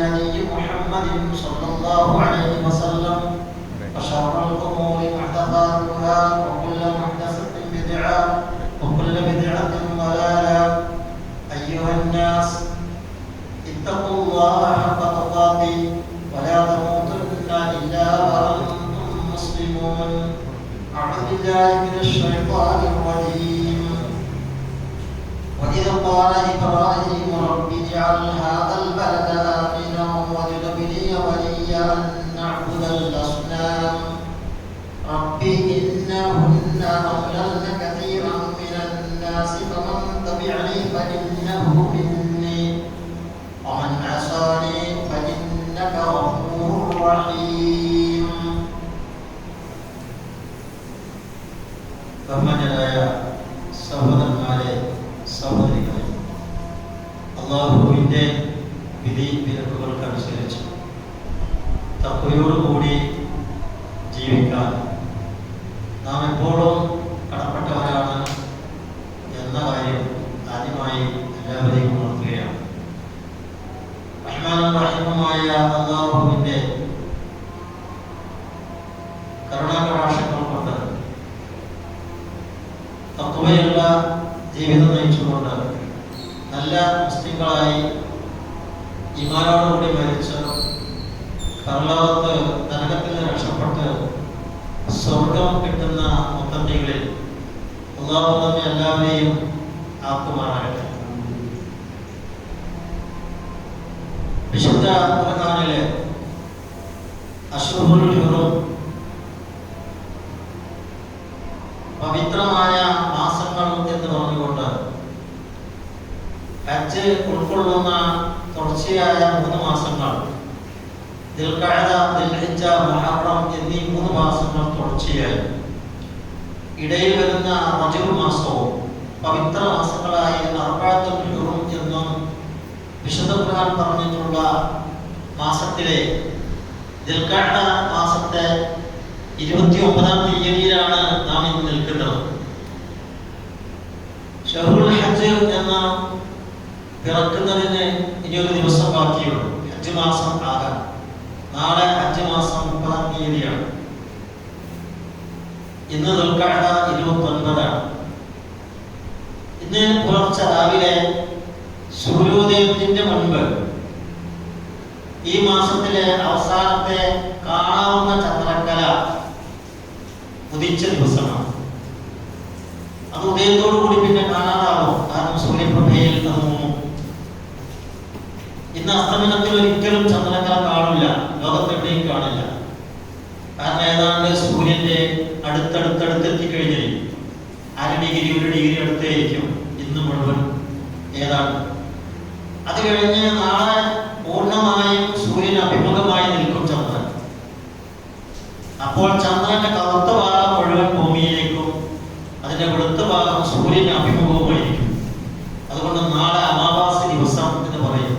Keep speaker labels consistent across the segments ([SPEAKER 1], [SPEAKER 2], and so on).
[SPEAKER 1] هدي محمد صلى الله عليه وسلم وشر الأمور محدثاتها وكل محدثة بدعة وكل بدعة ضلالة. أيها الناس اتقوا الله حق تقاته ولا تموتن إلا وأنتم مسلمون. أعوذ بالله من الشيطان الرجيم. وإذ قال إبراهيم رب اجعل هذا البلد آمنا واجنبني وبني أن نعبد الأصنام رب إنهن أضللن كثيرا من الناس فمن تبعني فإنه مني ومن عصاني فإنك غفور رحيم. ബഹുമാന്യരായ സഹോദരന്മാരെ, സഹോദരികളെ, അല്ലാഹുവിൻ്റെ വിധി വിലക്കുകൾക്കനുസരിച്ച് തഖ്വയോടുകൂടി ജീവിക്കാൻ നാം എപ്പോഴും കടപ്പെട്ടവരാണ് എന്ന കാര്യം ആദ്യമായി എല്ലാവരെയും ഉണർത്തുകയാണ്. റഹ്മാനും റഹീമുമായ അല്ലാഹുവിൻ്റെ കരുണാകടാക്ഷങ്ങൾ കൊണ്ട് തഖ്വയുള്ള ജീവിതം നയിച്ചുകൊണ്ട് നല്ല മുസ്ലിങ്ങളായി ഈമാനോടുകൂടി മരിച്ച് പരലോകത്ത് നരകത്തിൽ നിന്ന് രക്ഷപ്പെട്ട് സ്വർഗം കിട്ടുന്ന മുത്തഖീകളിൽ അല്ലാഹു നമ്മെ എല്ലാവരെയും ആക്കുമാറാകട്ടെ. വിശുദ്ധ ഖുർആനിലെ അശ്ഹുറുൽ ഹുറൂം പവിത്രമായ മാസങ്ങൾ എന്ന് പറഞ്ഞുകൊണ്ട് ഹജ്ജ് ഉൾക്കൊള്ളുന്ന തുടർച്ചയായ 3 മാസങ്ങൾ ദിൽഖഅദ, ദിൽഹിജ്ജ, മുഹറം എന്നീ 3 മാസങ്ങൾ തുടർച്ചയായി ഇടയിൽ വരുന്ന റജബ് മാസവും പവിത്ര മാസങ്ങളായി അർബഅത്തുൽ ഹുറൂം എന്നും വിശുദ്ധ ഖുർആൻ പറഞ്ഞിട്ടുള്ള മാസത്തിലെ ദിൽഖഅദ മാസത്തെ 29-ാം തീയതിയിലാണ് നാം ഇന്ന് നിൽക്കുന്നത്. ഷഹ്റുൽ ഹജ്ജ് എന്ന പിറക്കുന്നതിന് ഇനിയൊരു ദിവസം ബാക്കിയുള്ളൂ. ഹജ്ജ് മാസം ആകാൻ നാളെ ഹജ്ജ് മാസം 30-ാം തീയതിയാണ്. ഇന്ന് ദുൽഖഅദ 29-ആണ്. ഇന്ന് പുലർച്ചെ രാവിലെ സൂര്യോദയത്തിന്റെ മുൻപ് ഈ മാസത്തിലെ അവസാനത്തെ കാണാവുന്ന ചന്ദ്രക്കല ഉദിച്ച ദിവസമാണ്. അത് ഉദയത്തോടു കൂടി പിന്നെ കാണാതാവും, കാരണം സൂര്യപ്രഭയിൽ അത് മുങ്ങും. ഇന്ന് അസ്തമനത്തിൽ ഒരിക്കലും ചന്ദ്രക്കല കാണില്ല, ലോകത്തെവിടെയും കാണില്ല. കാരണം ഏതാണ്ട് സൂര്യന്റെ അടുത്തെത്തിക്കഴിഞ്ഞിരിക്കും. 1 ഡിഗ്രി 1 ഡിഗ്രി അടുത്തേയിരിക്കും ഇന്ന് മുഴുവൻ ഏതാണ്ട്. അത് കഴിഞ്ഞ് നാളെ പൂർണ്ണമായും സൂര്യൻ അഭിമുഖമായി നിൽക്കും ചന്ദ്രൻ. അപ്പോൾ ചന്ദ്രന്റെ കറുത്ത ഭാഗം മുഴുവൻ ഭൂമിയിലേക്കും അതിന്റെ വെളുത്ത ഭാഗം സൂര്യന് അഭിമുഖവുമായിരിക്കും. അതുകൊണ്ട് നാളെ അമാവാസി ദിവസം എന്ന് പറയും,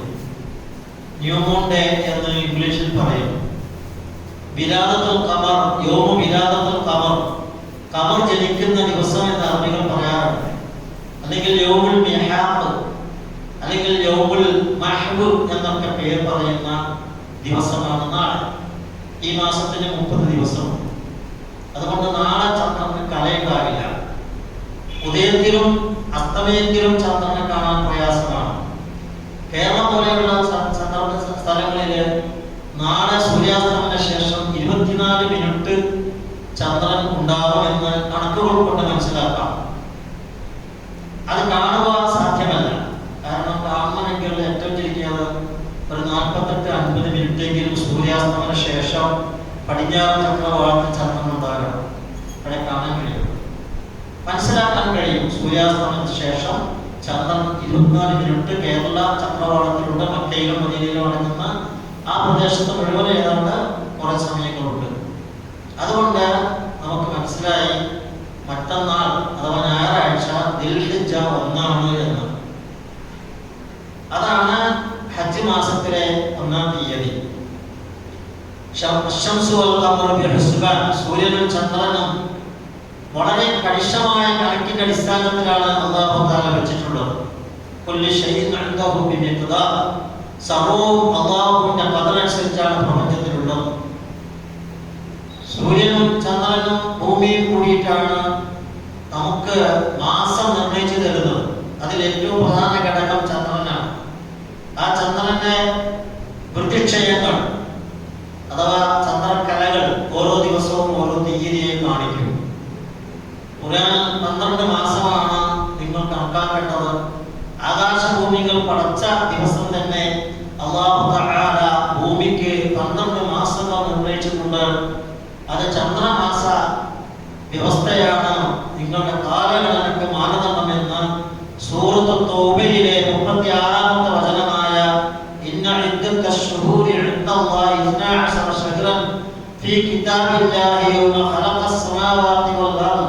[SPEAKER 1] ന്യൂ മൂൺ ഡേ എന്ന് ഇംഗ്ലീഷിൽ പറയും. വിലാദത്തുൽ ഖമർ, യൗമു വിലാദത്തുൽ ഖമർ, ഖമർ ജനിക്കുന്ന ദിവസം എന്ന് അറബികൾ പറയാറുണ്ട്. അല്ലെങ്കിൽ യൗമുൽ മിഹാഖ്, അല്ലെങ്കിൽ യൗമുൽ മഹ്ബ് എന്നൊക്കെ പേര് പറയുന്ന ദിവസമാണ് നാളെ. ഈ മാസത്തിന് 30 ദിവസം. അതുകൊണ്ട് നാളെ ചന്ദ്രന് കലയുണ്ടാവില്ല. ഉദയത്തിലും അസ്തമയത്തിലും ചന്ദ്രനെ കാണാൻ പ്രയാസമാണ്. കേരളം പോലെയുള്ള സ്ഥലങ്ങളിൽ നാളെ സൂര്യാസ്തമന ശേഷം 24 മിനിറ്റ് ചന്ദ്രൻ ഉണ്ടാകുമെന്ന് കണക്കുകൾ കൊണ്ട് മനസ്സിലാക്കാം. അത് കാണുക സാധ്യമല്ല. കാരണം കാണണമെങ്കിൽ ഏറ്റവും ചുരുങ്ങിയത് ഒരു 48-50 മിനിറ്റെങ്കിലും സൂര്യാസ്തമന ശേഷം പടിഞ്ഞാറ് ചക്രവാളത്തിൽ ചന്ദ്രൻ ഉണ്ടാകണം. അവിടെ കാണാൻ കഴിയും, മനസ്സിലാക്കാൻ കഴിയും. സൂര്യാസ്തമനത്തിന് ശേഷം ചന്ദ്രൻ 24 മിനിറ്റ് കേരള ചക്രവാളത്തിലൂടെ മക്കയിലും മദീനയിലും അടങ്ങുന്ന ആ പ്രദേശത്ത് മുഴുവൻ ഏതാണ്ട് കുറെ സമയങ്ങളുണ്ട്. അതുകൊണ്ട് നമുക്ക് മനസ്സിലായി മറ്റന്നാൾ അഥവാ ഞായറാഴ്ച ദിൽഹിജ്ജ 1 എന്ന്. അതാണ് ഹജ്ജ് മാസത്തിലെ 1-ാം തീയതി. സൂര്യനും ചന്ദ്രനും വളരെ കണിശമായ കണക്കിന്റെ അടിസ്ഥാനത്തിലാണ് അല്ലാഹു തആല വെച്ചിട്ടുള്ളത്. സർവവും അള്ളാഹുവിന്റെ ഖദറനുസരിച്ചാണ് പ്രപഞ്ചത്തിലുള്ളത്. സൂര്യനും ചന്ദ്രനും ഭൂമിയും കൂടിയിട്ടാണ് നമുക്ക് മാസം നിർണയിച്ചു തരുന്നത്. അതിൽ ഏറ്റവും പ്രധാന ഘടകം ചന്ദ്രനാണ്. ആ ചന്ദ്രന്റെ വൃത്തിക്ഷയങ്ങൾ അഥവാ ചന്ദ്രക്കലകൾ ഓരോ ദിവസവും ഓരോ തീയതിയെ കാണിക്കും. ഖുർആൻ 12 മാസമാണ് നിങ്ങൾ കണക്കാക്കേണ്ടത്. ആകാശഭൂമികൾ പടച്ച ദിവസം തന്നെ അല്ലാഹു തആല ഭൂമിക്ക് 12 മാസങ്ങൾ നിർണയിച്ചിട്ടുണ്ട്. അത് ചന്ദ്രമാസ വ്യവസ്ഥയാണ് നിങ്ങളുടെ കാലഗണനക്ക് മാനദണ്ഡമെന്ന് സൂറത്ത് തൗബയിലെ 36-ാമത്തെ വചനമായ ഇന്ന ഇദ്ദത്തശ് ശുഹൂരി ഇൻദല്ലാഹി 12 ശഹ്റൻ ഫീ കിതാബില്ലാഹി യൗമ ഖലഖസ് സമാവാതി വൽ അർദ്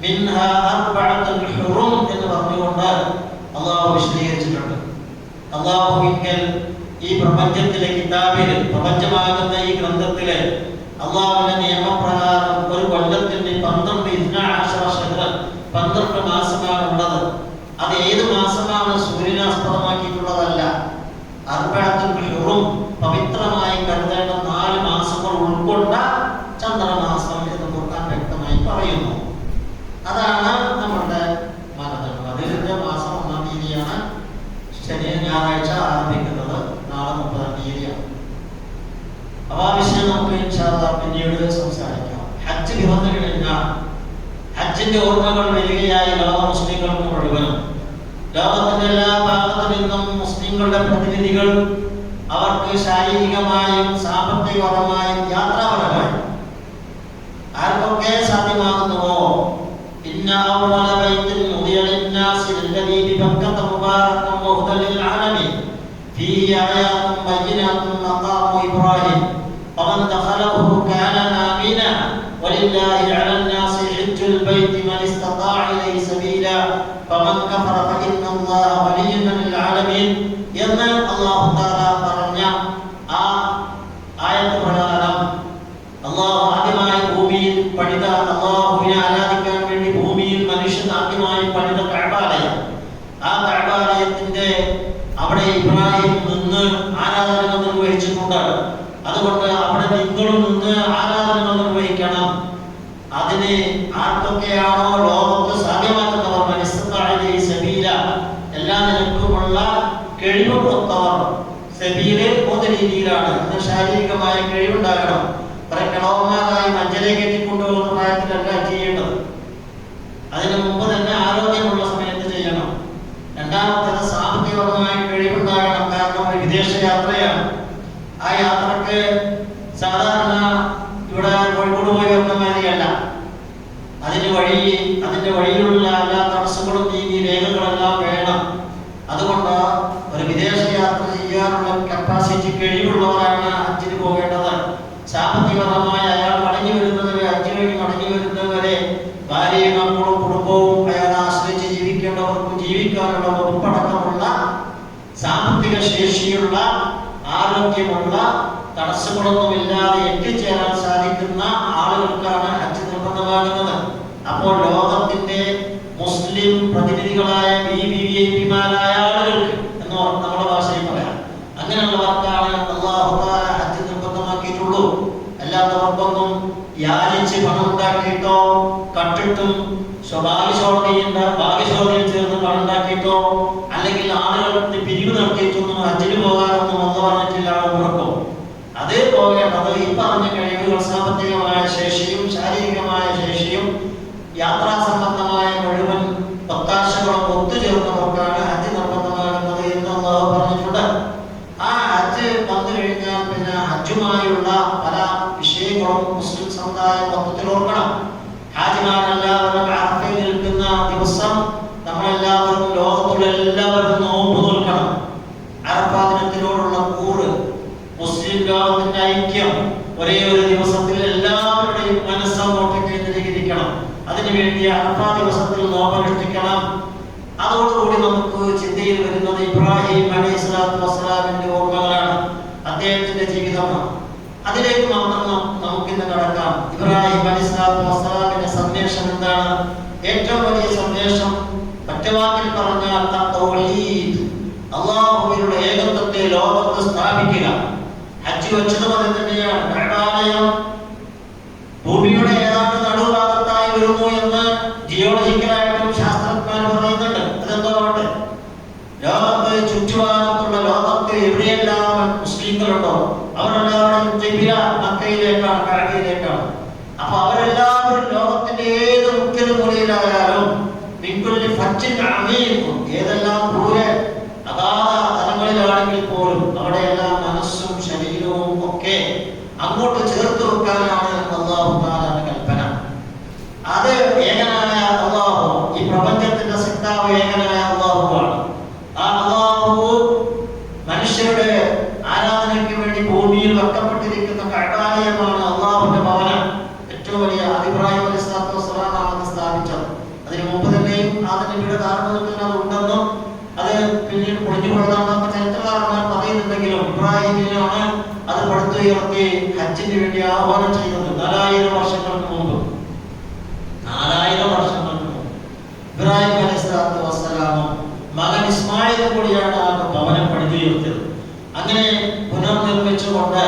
[SPEAKER 1] മിൻഹാ അർബഅത്തുൻ ഹുറും എന്ന് പറഞ്ഞുകൊണ്ട് അല്ലാഹു വിശദീകരിച്ചിട്ടുണ്ട്. അല്ലാഹുവിങ്കൽ ഈ പ്രപഞ്ചത്തിലെ കിതാബിൽ, പ്രപഞ്ചമാകുന്ന ഈ ഗ്രന്ഥത്തിലെ അള്ളാഹുവിന്റെ നിയമപ്രകാരം ഒരു കൊല്ലത്തിന് 12 മാസമാണ് ഉള്ളത്. അത് ഏത് മാസമാണ് സൂര്യനെ ആസ്പദമാക്കിയിട്ടുള്ളതല്ല. അർബഅത്തുൻ ഹുറും പവിത്രമായി കരുതേണ്ട 4 മാസങ്ങൾ ഉൾക്കൊണ്ട ചന്ദ്രമാസം എന്ന് ഖുർആൻ വ്യക്തമായി പറയുന്നു. അതാണ് നമ്മുടെ മാനദണ്ഡം. അതിന്റെ മാസം 1-ാം തീയതിയാണ്. ശനി ഞായറാഴ്ച ആരംഭിക്കുന്നത്. നാളെ 30-ാം തീയതിയാണ്. അപ്പൊ ആ വിഷയം നമുക്ക് ഇൻഷാ അല്ലാഹ് പിന്നീട് സംസാരിക്കാം. ഹജ്ജ് പിറന്നു കഴിഞ്ഞാൽ ഹജ്ജിന്റെ ഓർമ്മകൾ വരികയായി ലോക മുസ്ലിങ്ങൾക്ക് മുഴുവനും. ലോകത്തിന്റെ എല്ലാ ഭാഗത്തു നിന്നും മുസ്ലിങ്ങളുടെ പ്രതിനിധികൾ അവർക്ക് ശാരീരികമായും സാമ്പത്തികപരമായും യാത്രാപരമായും ആർക്കൊക്കെ സാധ്യമാകുന്നുവോ ഇന്ന അവ്വല ബൈത്തിൻ ഉദിയ ലിന്നാസി ലല്ലദീ ബിബക്കത മുബാറകൻ വഹുദൻ ലിൽ ആലമീൻ ഫീഹി ആയാതുൻ ബയ്യിനാതുൻ മഖാമു ഇബ്രാഹിം വമൻ ദഖലഹു കാന ആമീന വലില്ലാഹി അലൻ നാസി ഹജ്ജുൽ ബൈത്തി മൻ ഇസ്തതാഅ ഇലൈഹി സബീല ഫമൻ കഫറ ഫഇന്നല്ലാഹ വലിയ്യുൻ ലിൽ ആലമീൻ എന്ന് അല്ലാഹു തആല പറഞ്ഞ ആ ആയത്ത് പ്രകാരം അല്ലാഹു ആദ്യമായി ഭൂമിയിൽ പണിത, അല്ലാഹുവിനെ ആരാധിക്കാൻ വേണ്ടി ഭൂമിയിൽ മനുഷ്യൻ ആദ്യമായി പണിത കഅബാലയം, ആ കഅബാലയത്തിന്റെ അവിടെ ഇബ്രാഹിം നിന്ന് ആരാധനകൾ നിർവഹിച്ചിട്ടുണ്ട്. അതുകൊണ്ട് അവിടെ നിങ്ങളും നിന്ന് ആരാധനകൾ നിർവഹിക്കണം. അതിന് ആർക്കൊക്കെയാണോ ലോകത്ത് സാധ്യമാക്കുന്നവർ മനസ്സത്തായി സബീല, എല്ലാ നിലക്കുമുള്ള കഴിവുള്ളവർ. സബീല് 3 രീതിയിലാണ്. അത് ശാരീരികമായ കഴിവുണ്ടാകണം. കിളവന്മാരായി മഞ്ചലെ കെട്ടിക്കൊണ്ടുപോകുന്ന പ്രായത്തിലല്ല ചെയ്യേണ്ടത്. അതിനു മുമ്പ് തന്നെ ആരോഗ്യമുള്ള സമയത്ത് ചെയ്യണം. രണ്ടാമത്തേത് സാമ്പത്തികപരമായ കഴിവുണ്ടാകണം. കാരണം ഒരു വിദേശ യാത്രയാണ്. ആ യാത്രക്ക് സാധാരണ ഇവിടെ കോഴിക്കോട് പോയി വരുന്ന മാതിരിയല്ല. അതിന്റെ വഴിയിലുള്ള എല്ലാ തടസ്സങ്ങളും നീങ്ങി രേഖകളെല്ലാം വേണം. അതുകൊണ്ട് ഒരു വിദേശ യാത്ര ചെയ്യാനുള്ള കപ്പാസിറ്റി കഴിവുള്ളവരാണ് ഹജ്ജിന് പോകേണ്ടത്. സാമ്പത്തികപരമായി അയാൾ മടങ്ങി വരുന്നതുവരെ, ഹജ്ജ് കഴിഞ്ഞ് മടങ്ങി വരുന്നതുവരെ ഭാര്യയും മക്കളും കുടുംബവും അയാളെ ആശ്രയിച്ച് ജീവിക്കേണ്ടവർക്കും ജീവിക്കാനുള്ള ഉൾപ്പടക്കമുള്ള സാമ്പത്തിക ശേഷിയുള്ള ആരോഗ്യമുള്ള തടസ്സങ്ങളൊന്നുമില്ലാതെ എത്തിച്ചേരാൻ സാധിക്കുന്ന ആളുകൾക്കാണ് ഹജ്ജ് നിർബന്ധമാകുന്നത്. അപ്പോൾ ലോകത്തിന്റെ മുസ്ലിം പ്രതിനിധികളായ വിഐപിമാരായ ആളുകൾക്ക് എന്ന് നമ്മുടെ ഭാഷയിൽ പറയാം, അങ്ങനെയുള്ളവർക്കാണ് അല്ലാഹു തആല ഹജ്ജ് നിർബന്ധമാക്കിയിട്ടുള്ളൂ. അല്ലാത്തവർക്കൊന്നും യാചിച്ച് പണം ഉണ്ടാക്കിയിട്ടോ കട്ടിട്ടും ഭാഗ്യശോധനയിൽ ചേർന്ന് പണം ഉണ്ടാക്കിയിട്ടോ അല്ലെങ്കിൽ ആളുകളുടെ പിരിവ് നടത്തിയിട്ടൊന്നും ഹജ്ജിന് പോകാനൊന്നും അല്ലാഹു പറഞ്ഞിട്ടില്ല. ഉറക്കും അതേ പോകേണ്ടത് ഈ പറഞ്ഞ കഴിവുകൾ, സാമ്പത്തികമായ ശേഷിയും ശാരീരികമായ ശേഷിയും യാത്രാ സംബന്ധമായ മുഴുവൻ ഒത്താശകളും ഒത്തുചേർന്നവർക്കാണ് ഹജ്ജ് നിർബന്ധമാകുന്നത് എന്ന് അല്ലാഹു പറഞ്ഞിട്ടുണ്ട്. ആ ഹജ്ജ് വന്നു കഴിഞ്ഞാൽ പിന്നെ ഹജ്ജുമായുള്ള പല വിഷയങ്ങളും മുസ്ലിം സമുദായം മൊത്തത്തിൽ ഓർക്കണം. ഹാജിമാരെല്ലാവരും അറഫയിൽ നിൽക്കുന്ന ദിവസം നമ്മളെല്ലാവരും, ലോകത്തുള്ള എല്ലാവരും നോമ്പ് നോൽക്കണം. അറഫാ ദിനത്തിനോടുള്ള കൂറ്, മുസ്ലിം ലോകത്തിന്റെ ഐക്യം, ഒരേ ഒരു ദിവസത്തിൽ എല്ലാവരുടെയും മനസ്സങ്ങോട്ട് കേന്ദ്രീകരിക്കണം. അതിനുവേണ്ടി അറഫാ ദിവസത്തിൽ നോമ്പനുഷ്ഠിക്കണം. അതോടുകൂടി നമുക്ക് ചിന്തയിൽ വരുന്നത് ഇബ്രാഹിം അലൈഹിസ്സലാത്തു വസ്സലാമിന്റെ ഓർമ്മകളാണ്, അദ്ദേഹത്തിന്റെ ജീവിതമാണ്. അതിലേക്ക് മാത്രം നമുക്കിന്ന് കടക്കാം. ഇബ്രാഹിം അലൈഹിസ്സലാത്തു വസ്സലാമിന്റെ സന്ദേശം എന്താണ്? ഏറ്റവും വലിയ സന്ദേശം ഒറ്റവാക്കിൽ പറഞ്ഞാൽ തൗഹീദ്, അള്ളാഹുവിന്റെ ഏകത്വത്തെ ലോകത്ത് സ്ഥാപിക്കുക. ഹജ്ജ് വെച്ചതുപോലെ തന്നെയാണ് കഅബാലയം ഭൂമിയുടെ ഏതാണ്ട് നടുഭാഗത്തായി വരുന്നു എന്ന് ജിയോളജിക്കലായിട്ടും ശാസ്ത്രജ്ഞർ പറയുന്നുണ്ട്. അതെന്തോട്ടെ, ലോകത്ത് ചുറ്റുഭാഗത്തുള്ള ലോകത്ത് എവിടെയെല്ലാം മുസ്ലിങ്ങളുണ്ടോ അവരെല്ലാവരും ജിബില മക്കയിലേക്കാണ്, കഅബയിലേക്കാണ്. അപ്പൊ അവരെല്ലാവരും ലോകത്തിന്റെ ഏത് മുക്കിൽ മൂലയിലായാലും മിൻകുല്ലി ഫജ്ജിൻ അമീഖും, ഏതെല്ലാം ദൂരെ അഗാധ തലങ്ങളിലാണെങ്കിൽ പോലും അവിടെയെല്ലാം മനസ്സും ശരീരവും ഒക്കെ അങ്ങോട്ട് ചേർത്ത് വെക്കാനാണ് അല്ലാഹു തആലയുടെ കൽപ്പന. അത് ഏകനായ അല്ലാഹു, ഈ പ്രപഞ്ചത്തിന്റെ സൃഷ്ടാവ് ഏകനായ അല്ലാഹുവാണ്. ആ അല്ലാഹു മനുഷ്യരുടെ ആരാധനയ്ക്ക് വേണ്ടി ഭൂമിയിൽ വെക്കപ്പെട്ടിരിക്കുന്ന കഅബാലയമാണ് അല്ലാഹുവിന്റെ ഭവനം. ഏറ്റവും വലിയ ഇബ്രാഹിം അലൈഹിസ്സലാത്തു വസ്സലാമാണ് അത് സ്ഥാപിച്ചത്. അതിനു മുമ്പ് തന്നെയും ആദ്യ ധാരണത്തിൽ അത് ഉണ്ടെന്നും അത് പിന്നീട് പൊളിഞ്ഞു പോയതാണെന്നൊക്കെ ചരിത്രകാരന്മാർ പറയുന്നുണ്ടെങ്കിലും ഇബ്രാഹിമിനാണ് അത് പടുത്തുയർത്തി ഹജ്ജിന് വേണ്ടി ആഹ്വാനം ചെയ്തത്. 4000 വർഷങ്ങൾക്ക് മുമ്പ് ഇബ്രാഹിം അലൈഹിസ്സലാത്തു വസ്സലാമും മകൻ ഇസ്മായിലും കൂടിയാണ് ആ ഭവനം പടുത്തുയർത്തിയത്. അങ്ങനെ പുനർനിർമ്മിച്ചുകൊണ്ട്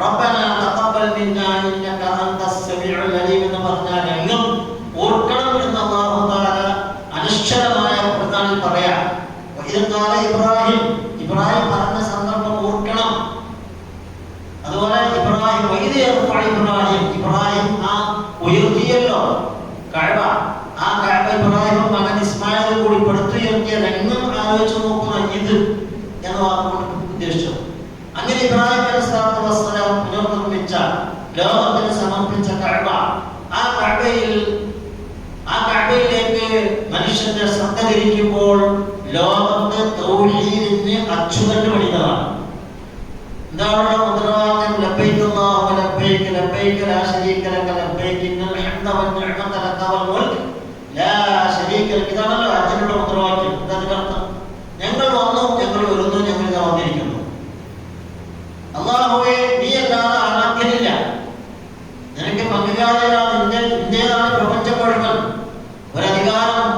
[SPEAKER 1] റബ്ബനാ തഖബ്ബൽ മിന്നാ ഇന്നക അൻതസ് സമീഉൽ അലീം എന്ന് പറഞ്ഞാൽ എന്നും ഓർക്കണം എന്ന് അല്ലാഹു തആല അനശ്വരമായ ഖുർആനിൽ പറയാം. ഇബ്രാഹിം പറഞ്ഞ സന്ദർഭം ഓർക്കണം. അതുപോലെ ഇബ്രാഹിം ആ ഉയർത്തിയല്ലോ കഅബ, ആ കഅബ ഇബ്രാഹിം മകൻ ഇസ്മായിലും കൂടി പടുത്തുയർത്തിയ രംഗം ആലോചിച്ച് നോക്കുന്ന ഇത് എന്ന് വാക്കുകൊണ്ട് ഉദ്ദേശിച്ചു. അങ്ങനെ ഇബ്രാഹിം അലൈഹിസ്സലാത്തു വസ്സലാം പുനർനിർമ്മിച്ച ലോകത്തിന് സമർപ്പിച്ച കഅബ, ആ കഅബയിലേക്ക് മനുഷ്യന്റെ ശ്രദ്ധ തിരിക്കുമ്പോൾ ലോകത്ത് തൗഹീദിന് അച്ചുതണ്ട് പണിതതാണ്. എന്താണ് മുദ്രാവാക്യം? ലബ്ബൈക അല്ലാഹുമ്മ ലബ്ബൈക ലബ്ബൈക ലാ ശരീക ലക ലബ്ബൈക ഇന്നൽ ഹംദ വൻ നിഅമത ലക വൽ മുൽക് ലാ ശരീക ലക. ഇതാണല്ലോ ഹജ്ജിന്റെ മുദ്രാവാക്യം. അതിനർത്ഥം ഞങ്ങൾ വന്നു, ഞങ്ങൾ വരുന്നു, ഞങ്ങൾ ഇതാ വന്നിരിക്കുന്നു. അല്ലാഹുവേ, നീ അല്ലാതെ ആരാധ്യനില്ല, നിനക്ക് പങ്കുകാരിയാണ്, നിന്റേതാണ് പ്രപഞ്ചം മുഴുവൻ. ഒരധികാരം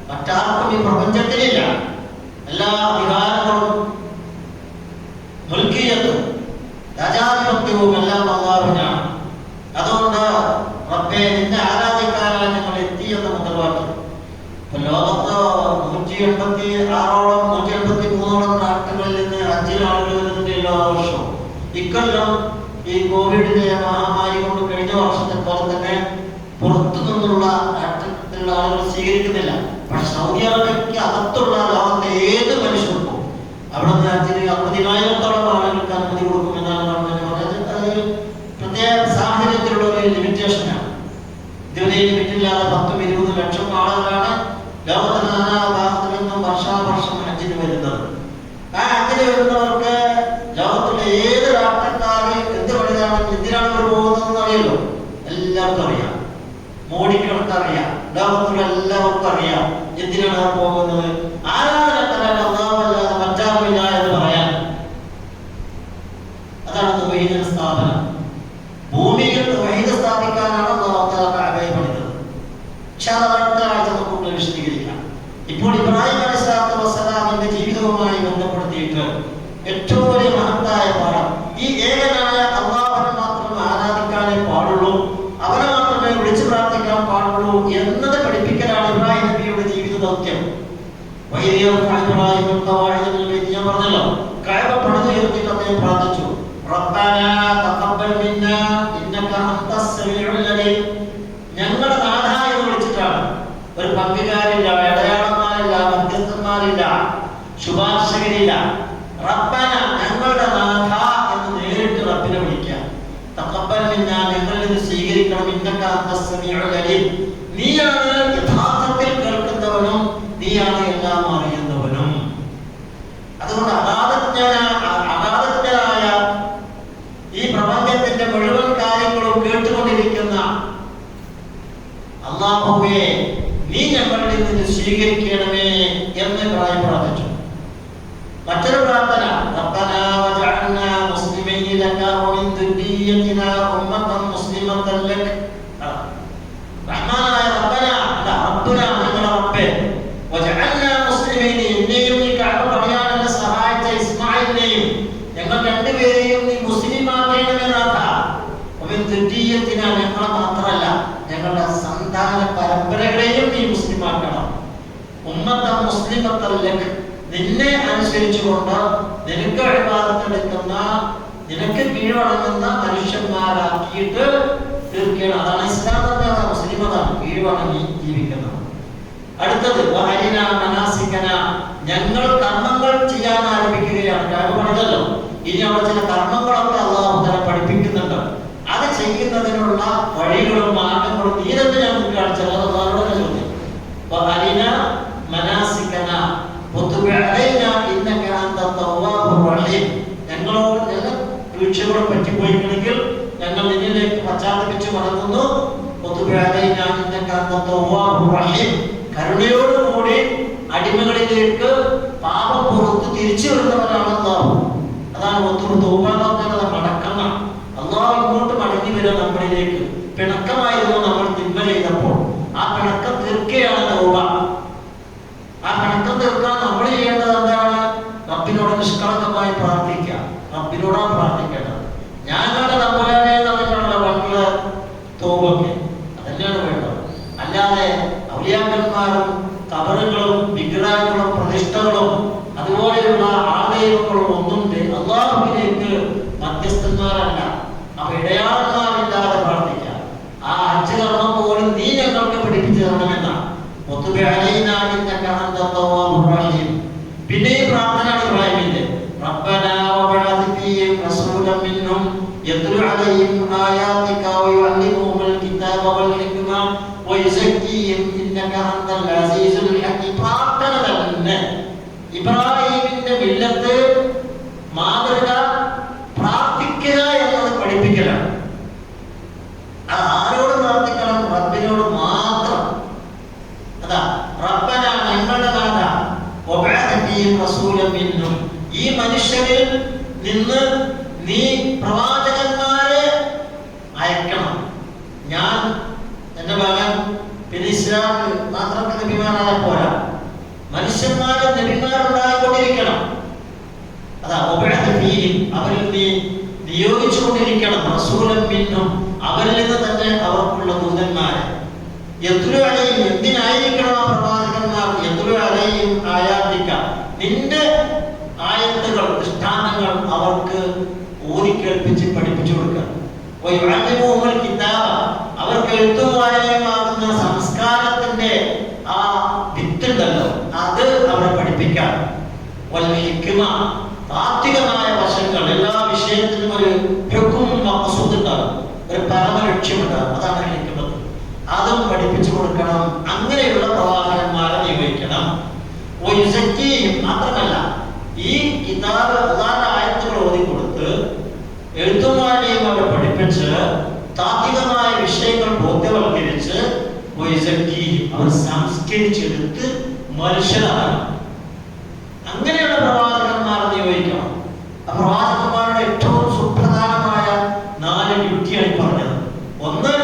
[SPEAKER 1] മറ്റാർക്കും ഈ പ്രപഞ്ചത്തിലില്ല. എല്ലാ അധികാരങ്ങളും മുൽക്കിയത്തും രാജാധിപത്യവും എല്ലാം അല്ലാഹുവിനാണ്. അതുകൊണ്ട് റബ്ബേ, നിന്നെ ആരാധിക്കാനാണ് ഞങ്ങൾ എത്തിയെന്ന മുദ്രാവാക്യം. ലോകത്ത് 186ഓളം 183ഓളം നാട്ടുകളിൽ നിന്ന് ഹജ്ജിന് ആളുകൾ വരുന്നുണ്ട് എല്ലാ വർഷവും. ഇക്കൊല്ലം ഈ കോവിഡിന്റെ മഹാമാരി കൊണ്ട് കഴിഞ്ഞ വർഷത്തെ പോലെ തന്നെ പുറത്തു നിന്നുള്ള നാട്ടിലുള്ള ആളുകൾ സ്വീകരിക്കുന്നില്ല. പക്ഷെ സൗദി അറേബ്യയ്ക്ക് അകത്തുള്ള ലോകത്തെ ഏത് മനുഷ്യർക്കും അവിടെ നിന്ന് ഹജ്ജിന് 50,000ഓളം ആളുകൾക്ക് അനുമതി കൊടുക്കുമെന്നാണ് ഗവൺമെന്റ് പറഞ്ഞത്. അതൊരു പ്രത്യേക സാഹചര്യത്തിലുള്ള ഒരു ലിമിറ്റേഷനാണ്. ഇതുവരെ ലിമിറ്റില്ലാതെ 10-20 ലക്ഷം ആളുകളാണ് ലോകത്തിന്റെ നാനാഭാഗത്തു നിന്നും വർഷാവർഷം ഹജ്ജിന് വരുന്നത്. ആ ഹജ്ജിന് വരുന്നവർക്ക് ലോകത്തിലെ ഏത് രാഷ്ട്രക്കാര് എന്ത് പണിതാണ്, എന്തിനാണ് ഇവർ പോകുന്നതെന്ന് അറിയല്ലോ. എല്ലാവർക്കും അറിയാം, മോഡിക്കണക്ക് അറിയാം, ലോകത്തുള്ള എല്ലാവർക്കും അറിയാം എന്തിനാണ് അവർ പോകുന്നത്. ആരാധനക്കാരൻ അല്ലാഹുവല്ലാതെ മറ്റാരുമില്ല എന്ന് പറയാൻ. അതാണ് തൗഹീദിന്റെ സ്ഥാപനം. ഭൂമിയിൽ തൗഹീദ് സ്ഥാപിക്കാനാണ് അല്ലാഹു തആല കഅബയെ പണിതത്. അടുത്ത ആഴ്ച നമുക്ക് വിശദീകരിക്കാം. ഇപ്പോൾ ഇബ്രാഹിം അലൈഹിസ്സലാത്തു വസ്സലാമിന്റെ ജീവിതവുമായി ബന്ധപ്പെടുത്തിയിട്ട് ഏറ്റവും വലിയ മഹത്തായ പാഠം, ഈ ഏകനായ അല്ലാഹുവിനെ മാത്രം ആരാധിക്കാനേ പാടുള്ളൂ, അവനെ മാത്രമേ വിളിച്ചു പ്രാർത്ഥിക്കാൻ പാടുള്ളൂ എന്നത് പഠിപ്പിക്കലാണ് ഇബ്രാഹിം നബിയുടെ ജീവിത ദൗത്യം. ഞാൻ പറഞ്ഞല്ലോ, കഅബ പണിതുയർത്തിയിട്ട് അദ്ദേഹം പ്രാർത്ഥിച്ചു, റബ്ബനാ തഖബ്ബൽ മിന്നാ ഇന്നക അൻതസ് സമീഉൽ അലീം. ഞങ്ങളുടെ നാഥ എന്ന് വിളിച്ചിട്ടാണ്. ഒരു പങ്കുകാരില്ല, ഇടയാളന്മാരില്ല, മധ്യസ്ഥന്മാരില്ല, ശുപാർശകരില്ല. റബ്ബന, ഞങ്ങളുടെ നാഥ എന്ന് നേരിട്ട് റബ്ബിനെ വിളിക്കാം. തഖബ്ബൽ മിന്നാ, ഞങ്ങളിൽ നിന്ന് സ്വീകരിക്കണം. ഇന്നക അൻതസ് സമീഉൽ അലീം, നീയാണ് യഥാർത്ഥത്തിൽ കേൾക്കുന്നവനും നീയാണ് എല്ലാം അറിയുന്നവനും. അതുകൊണ്ട് അഗാധജ്ഞനായ ഈ പ്രപഞ്ചത്തിന്റെ മുഴുവൻ കാര്യങ്ങളും കേട്ടുകൊണ്ടിരിക്കുന്ന അല്ലാഹുവേ, നീ ഞങ്ങളിൽ നിന്ന് സ്വീകരിക്കണമേ എന്ന് ഇബ്രാഹിം പ്രാർത്ഥിച്ചു. മറ്റൊരു പ്രാർത്ഥന, റബ്ബനാ വജഅൽനാ മുസ്ലിമീന ലക വമിൻ ദുർരിയ്യതിനാ ഉമ്മത്തൻ മുസ്ലിമത്തൻ ലക. റഹ്മാനായ റബ്ബനാ, റബ്ബനാ നിന്നെ അനുസരിച്ചുകൊണ്ട് നിനക്ക് ഇബാദത്തെടുക്കുന്ന നിനക്ക് കീഴ്വണങ്ങുന്ന മനുഷ്യന്മാരാക്കിയിട്ട് തീർക്കണം. അതാണ് ഇസ്ലാം എന്ന് പറഞ്ഞാൽ മുസ്ലിം അതാണ് കീഴ്വണങ്ങി ജീവിക്കുന്നത്. അടുത്തത് ഞങ്ങൾ കർമ്മങ്ങൾ ചെയ്യാൻ ആരംഭിക്കുകയാണ്. കാര്യം പറഞ്ഞല്ലോ ഇനി അവിടെ ചില കർമ്മങ്ങളൊക്കെ അള്ളാഹു തആല പഠിപ്പിക്കുന്നുണ്ട്. അത് ചെയ്യുന്നതിനുള്ള വഴികളും മാർഗങ്ങളും നീ തന്നെ ഞങ്ങൾക്ക് കാണിച്ചത്. അള്ളാഹുവോട് ചോദ്യം ഞങ്ങളോട് ചില വീഴ്ചകളെ പറ്റിപ്പോയിക്കണമെങ്കിൽ ഞങ്ങൾ നിന്നിലേക്ക് പശ്ചാത്തപിച്ച് മടങ്ങുന്നു. കരുണയോടുകൂടി അടിമകളിലേക്ക് പാപം പുറത്ത് തിരിച്ചു വരുന്നവരാണല്ലോ. അതാണ് മടക്കണം. അള്ളാഹു ഇങ്ങോട്ട് മടങ്ങി വരിക നമ്മളിലേക്ക്. പിണക്കമായിരുന്നു നമ്മൾ തിന്മ ചെയ്തപ്പോൾ, ആ പിണക്കം തീർക്കുകയാണ് തൗബ. ആ പിണക്കം തീർക്കാൻ നമ്മൾ ചെയ്യേണ്ടത് എന്താണ്? റബ്ബിനോട് നിഷ്കളങ്കമായി പ്രാർത്ഥിക്കുക. റബ്ബിനോടാണ് പ്രാർത്ഥിക്കേണ്ടത്. ഞങ്ങളുടെ തമ്പുരാനെ തമ്മിലുള്ള പണ്ടുള്ള തോപൊക്കെ അതന്നെയാണ് വേണ്ടത്. അല്ലാതെ ഔലിയാക്കന്മാരും കബറുകളും വിഗ്രഹങ്ങളും പ്രതിഷ്ഠകളും അതുപോലെയുള്ള ആദൈവങ്ങളും ഒന്നും അള്ളാഹുവിലേക്ക് മധ്യസ്ഥന്മാരല്ല. അപ്പൊ ഇടയാളന്മാരില്ലാതെ പ്രാർത്ഥിക്കാം. ആ ഹജ്ജ് കർമ്മം പോലും നീ ഞങ്ങൾക്ക് പഠിപ്പിച്ചു തരണമെന്നാണ്. പിന്നെ ഈ പ്രാർത്ഥനയാണ് ഇബ്രാഹിമിന്റെ. റബ്ബനാ വബഅഥ് ഫീഹിം റസൂലൻ മിൻഹും യത്ലു അലൈഹിം ആയാതിക വയുഅല്ലിമുഹുൽ കിതാബ വൽ ഹിക്മ വയുസക്കിഹിം ഇന്നക അൻതൽ അസീസുൽ ഹകീം. പ്രാർത്ഥന തന്നെ ഇബ്രാഹിമിന്റെ മില്ലത്ത് മാതൃക പ്രാർത്ഥിക്കുക എന്നത് പഠിപ്പിക്കലാണ്. അത് ആരോട് പ്രാർത്ഥിക്കണം? റബ്ബിനോട് മാത്രം. അതാ റബ്ബന ഞങ്ങളുടെ നാഥ വബഅഥ് ഫീഹിം റസൂലൻ മിൻഹും, ഈ മനുഷ്യരിൽ നിന്ന് നീ പ്രവാചകന്മാരെ അയക്കണം. ഞാൻ എന്റെ മകൻ പിന്നെ ഇസ്ലാമിൽ മാത്രമൊക്കെ നബിമാരായ പോരാ, മനുഷ്യന്മാരെ നബിമാരുണ്ടായിക്കൊണ്ടിരിക്കണം. അതാ അവരിൽ നീ നിയോഗിച്ചുകൊണ്ടിരിക്കണം. റസൂലൻ മിൻഹും, അവരിൽ നിന്ന് തന്നെ അവർക്കുള്ള ദൂതന്മാരെ. യത്ലു അലൈഹിം, എന്തിനായിരിക്കണം ആ പ്രവാചകന്മാർ? യത്ലു അലൈഹിം ആയാതിക, നിന്റെ ആയത്തുകൾ ദൃഷ്ടാന്തങ്ങൾ അവർക്ക് ഓതിക്കേൾപ്പിച്ച് പഠിപ്പിച്ചു കൊടുക്കുക. വയുഅല്ലിമുഹുൽ കിതാബ, അവർക്ക് എഴുത്തും വായനയുമാകുന്ന സംസ്കാരത്തിന്റെ ആ വിത്തുണ്ടല്ലോ അത് അവരെ പഠിപ്പിക്കാം. വൽ ഹിക്മ, താത്വികമായ വശങ്ങൾ, എല്ലാ വിഷയത്തിനും ഒരു ഹുക്മും മഖ്സൂദ് ഉണ്ടാകും, ഒരു പരമ ലക്ഷ്യമുണ്ടാകും. അതാണ് ഹിക്മത്ത്. അതും പഠിപ്പിച്ചു കൊടുക്കണം. അങ്ങനെയുള്ള പ്രവാചകന്മാരെ നിയോഗിക്കണം. മാത്രമല്ല ഈ കിതാബ് അല്ലാഹുവിന്റെ ആയത്തുകൾ ഓതിക്കൊടുത്ത് എഴുത്തും വായനയും അവരെ പഠിപ്പിച്ച് താത്വികമായ വിഷയങ്ങൾ ബോധ്യവൽക്കരിച്ച് അവർ സംസ്കരിച്ചെടുത്ത് മനുഷ്യരാണ്. അങ്ങനെയുള്ള പ്രവാചകന്മാരെ നിയോഗിക്കണം. ആ പ്രവാചകന്മാരുടെ ഏറ്റവും സുപ്രധാനമായ 4 ഡ്യൂട്ടിയാണ് പറഞ്ഞത്. ഒന്ന്,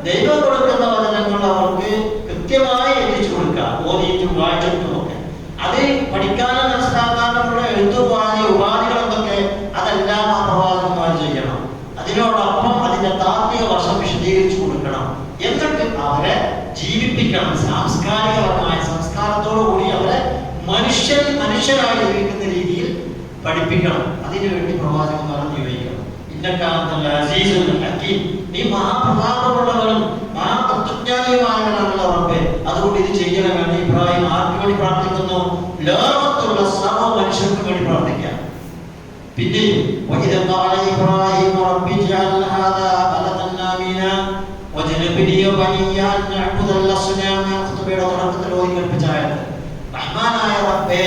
[SPEAKER 1] ദൈവം കൊടുക്കുന്ന വചനങ്ങൾ അവർക്ക് കൃത്യമായി എത്തിച്ചു കൊടുക്കുക, ഓതിയിട്ടും വായിച്ചിട്ടും ഒക്കെ. അത് പഠിക്കാനും മനസ്സിലാക്കാനുമുള്ള എഴുത്തും വായന ഉപാധികൾ എന്തൊക്കെ അതെല്ലാം ആ പ്രവാചകന്മാർ ചെയ്യണം. അതിനോടൊപ്പം അതിന്റെ താത്വിക വശം വിശദീകരിച്ചു കൊടുക്കണം. എന്നിട്ട് അവരെ ജീവിപ്പിക്കണം. സാംസ്കാരികപരമായ സംസ്കാരത്തോടുകൂടി അവരെ മനുഷ്യരായി ജീവിക്കുന്ന രീതിയിൽ പഠിപ്പിക്കണം. അതിനുവേണ്ടി പ്രവാചകന്മാരെ നിയോഗിക്കണം. നീ മഹാപ്രതാപമുള്ളവരും മഹാതത്വജ്ഞാനിയുമായവനാണല്ലോ റബ്ബേ, അതുകൊണ്ട് ഇത് ചെയ്യണമെന്ന് ഇബ്രാഹിം ആർക്ക് വേണ്ടി പ്രാർത്ഥിക്കുന്നു? ലോകത്തുള്ള സർവ്വ മനുഷ്യർക്ക് വേണ്ടി പ്രാർത്ഥിക്കാം. പിന്നെ റഹ്മാനായ റബ്ബേ,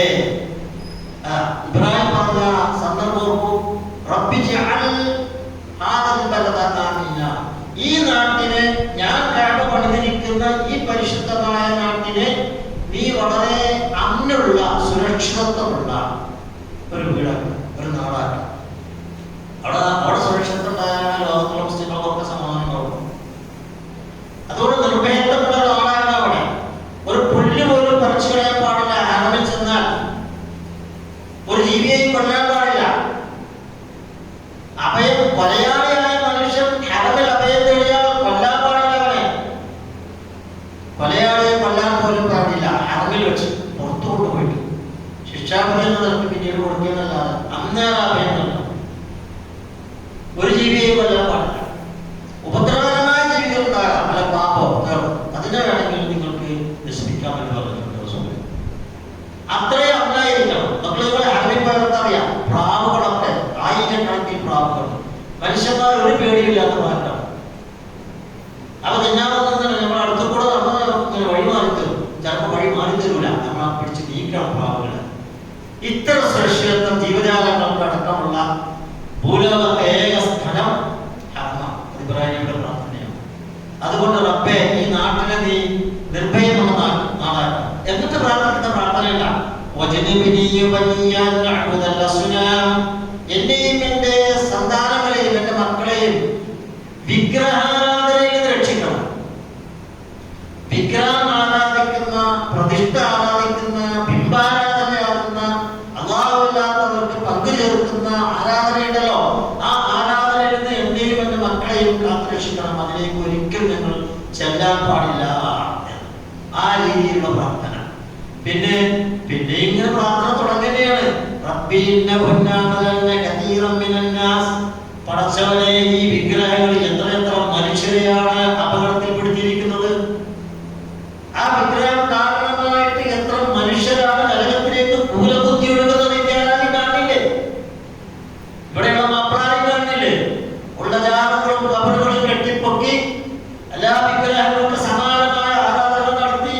[SPEAKER 1] ഇബ്രാഹിം പറഞ്ഞ സന്ദർഭവും ഈ നാട്ടിനെ, ഞാൻ കഅബ പണിതിരിക്കുന്ന ഈ പരിശുദ്ധമായ നാട്ടിനെ നീ വളരെ അന്നുള്ള സുരക്ഷിതത്വമുള്ള ഒരു വീടാണ്, ഒരു നാടാണ്. അവിടെ സുരക്ഷിതത്വം ഉണ്ടായാൽ ലോകത്തുള്ള മുസ്ലിങ്ങൾക്കൊക്കെ സമാധാനമാകും. അതുകൊണ്ട് നിർഭയത്വമുള്ള ഒരു നാടാണ് അവിടെ. ഒരു പുല്ല് പോലും പറിച്ചു കളയാൻ പാടില്ല. ഹറമിൽ ചെന്നാൽ ഒരു ജീവിയെയും കൊല്ലാൻ പാടില്ല. അഭയം, കൊലയാളിയായ മനുഷ്യൻ ഹറമിൽ അഭയം തേടിയാൽ കൊല്ലാൻ പാടില്ല. അവനെ കൊലയാളിയെ കൊല്ലാൻ പോലും പാടില്ല. ഹറമിൽ വെച്ച് പുറത്തു കൊണ്ടുപോയിട്ട് ശിക്ഷാവിധി എന്ന നിലക്ക് പിന്നീട് കൊടുക്കുന്നല്ലാതെ അന്നേരാഭയന്നല്ല. ഒരു ജീവിയെയും കൊല്ലാൻ പാടില്ല. ഉപദ്രവകരമായ ജീവികൾ ഉണ്ടാകാം, അല്ല പാമ്പോ അതിനെ വേണമെങ്കിൽ നിങ്ങൾക്ക് നശിപ്പിക്കാമെന്ന് പറഞ്ഞിട്ടുണ്ട്. അത്രയും ഉണ്ടായിരിക്കണം. മക്കളെ ഹരിപ്പോയവർക്കറിയാം, പ്രാവുകളൊക്കെ ആയിരക്കണക്കിന് പ്രാവുകൾ, മനുഷ്യന്മാർ ഒരു പേടിയില്ലാത്ത മാറ്റാണ്. അവ തിന്നാമെന്ന് നമ്മുടെ അടുത്ത് കൂടെ നമ്മൾ വഴി മാറി തരും, ചിലപ്പോൾ വഴി മാറി തരൂല, നമ്മളെ പിടിച്ച് നീക്കണം പ്രാവുകളെ. ഇത്ര സുരക്ഷിതത്വം ജീവജാലങ്ങൾക്ക് അടക്കമുള്ള ഭൂലോകത്തെ ഏക സ്ഥലം ഇബ്രാഹിമിന്റെ പ്രാർത്ഥനയാണ്. അതുകൊണ്ട് റബ്ബേ, ഈ നാട്ടിലെ നീ നിർഭയമുള്ള നാടാക്കണം. എന്നിട്ട് പ്രാർത്ഥിക്കുന്ന പ്രാർത്ഥനയല്ല എന്നെയും എന്റെ സന്താനങ്ങളെയും എന്റെ മക്കളെയും വിഗ്രഹാരാധനയിൽ നിന്ന് രക്ഷിക്കണം. വിഗ്രഹം ആരാധിക്കുന്ന, പ്രതിഷ്ഠ ആരാധിക്കുന്ന, ബിംബാരാധനയാകുന്ന, അല്ലാഹുവില്ലാത്തവർക്ക് പങ്കു ചേർക്കുന്ന ആരാധനയുണ്ടല്ലോ, ആ ആരാധനയിൽ നിന്ന് എന്നെയും എന്റെ മക്കളെയും കാത്തുരക്ഷിക്കണം. അതിലേക്ക് ഒരിക്കലും ഞങ്ങൾ ചെല്ലാൻ പാടില്ല. ആ രീതിയിലുള്ള പ്രാർത്ഥന. പിന്നെ ഇങ്ങനെ പ്രാർത്ഥന തുടങ്ങുകയാണ്. പടച്ചവനെ, ഈ വിഗ്രഹങ്ങളിൽ എത്ര മനുഷ്യരെയാണ് അപകടത്തിൽപ്പെടുത്തിയിരിക്കുന്നത്. ആ വിഗ്രഹം കാരണമായിട്ട് എത്ര മനുഷ്യരാണ് നരകത്തിലേക്ക് കൂലകുത്തി ഒഴുകുന്നത്. ഇന്ത്യാരാജ്യം കാണില്ലേ? ഇവിടെയുള്ള മപ്രാരി കാണില്ലേ? ഉള്ള ജാതകളും കബറുകളും കെട്ടിപ്പൊക്കി എല്ലാ വിഗ്രഹങ്ങൾക്ക് സമാനമായ ആരാധന നടത്തി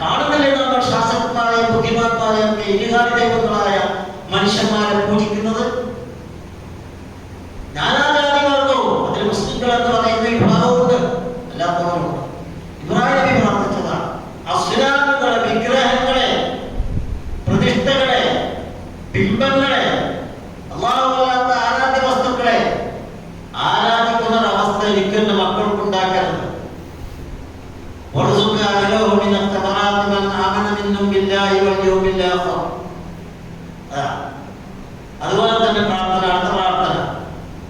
[SPEAKER 1] കാണുന്നില്ലേ നമ്മൾ ശാസ്ത്രജ്ഞരായ, ബുദ്ധിമാന്മാരായ, ഇരുകാലി ദൈവങ്ങളായ മനുഷ്യന്മാരെ പൂജിക്കുന്നത്? നാനാജാതിവർഗവും അതിൽ മുസ്ലിംകൾ എന്ന് പറയുന്ന വിഭാഗമുണ്ട്, അല്ലാത്തവരുണ്ട്. ഇബ്രാഹിം നബി പ്രാർത്ഥിച്ചതാണ് അസ്നാമുകളെ, വിഗ്രഹങ്ങളെ, പ്രതിഷ്ഠകളെ, ബിംബങ്ങളെ, അല്ലാഹുവല്ലാത്ത ആരാധ്യ വസ്തുക്കളെ ആരാധിക്കുന്ന ഒരവസ്ഥ എനിക്ക് എന്റെ മക്കൾക്കുണ്ടാക്കരുത്. അതുപോലെ തന്നെ പ്രാർത്ഥന, അടുത്ത പ്രാർത്ഥന,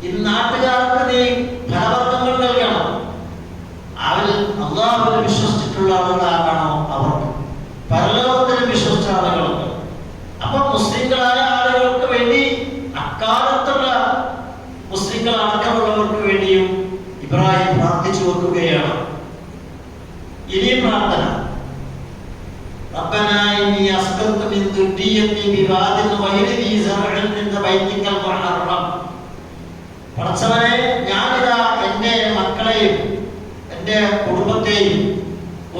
[SPEAKER 1] ഈ നാട്ടുകാർക്ക് നീ ഫലവർഗ്ഗങ്ങൾ നൽകണം. അവരിൽ അല്ലാഹുവിൽ വിശ്വസിച്ചിട്ടുള്ള ആളുകളാകണോ അവർക്ക്, പരലോകത്തിലും വിശ്വസിച്ച ആളുകൾക്ക്. അപ്പൊ മുസ്ലിങ്ങളായ ആളുകൾക്ക് വേണ്ടി, അക്കാലത്തുള്ള മുസ്ലിങ്ങൾ അടക്കമുള്ളവർക്ക് വേണ്ടിയും ഇബ്രാഹിം പ്രാർത്ഥിച്ചു വെക്കുകയാണ്. ഇനിയും പ്രാർത്ഥന, റബ്ബനാ ഇന്നി അസ്കൻതു മിൻ ദുർരിയത്തി ബിവാദിൻ ഗൈരി ദീ സറഇൻ ഇൻദ ബൈതിക്കൽ മുഹറം. പടച്ചവനെ, ഞാനിതാ എന്റെ മക്കളെയും എന്റെ കുടുംബത്തെയും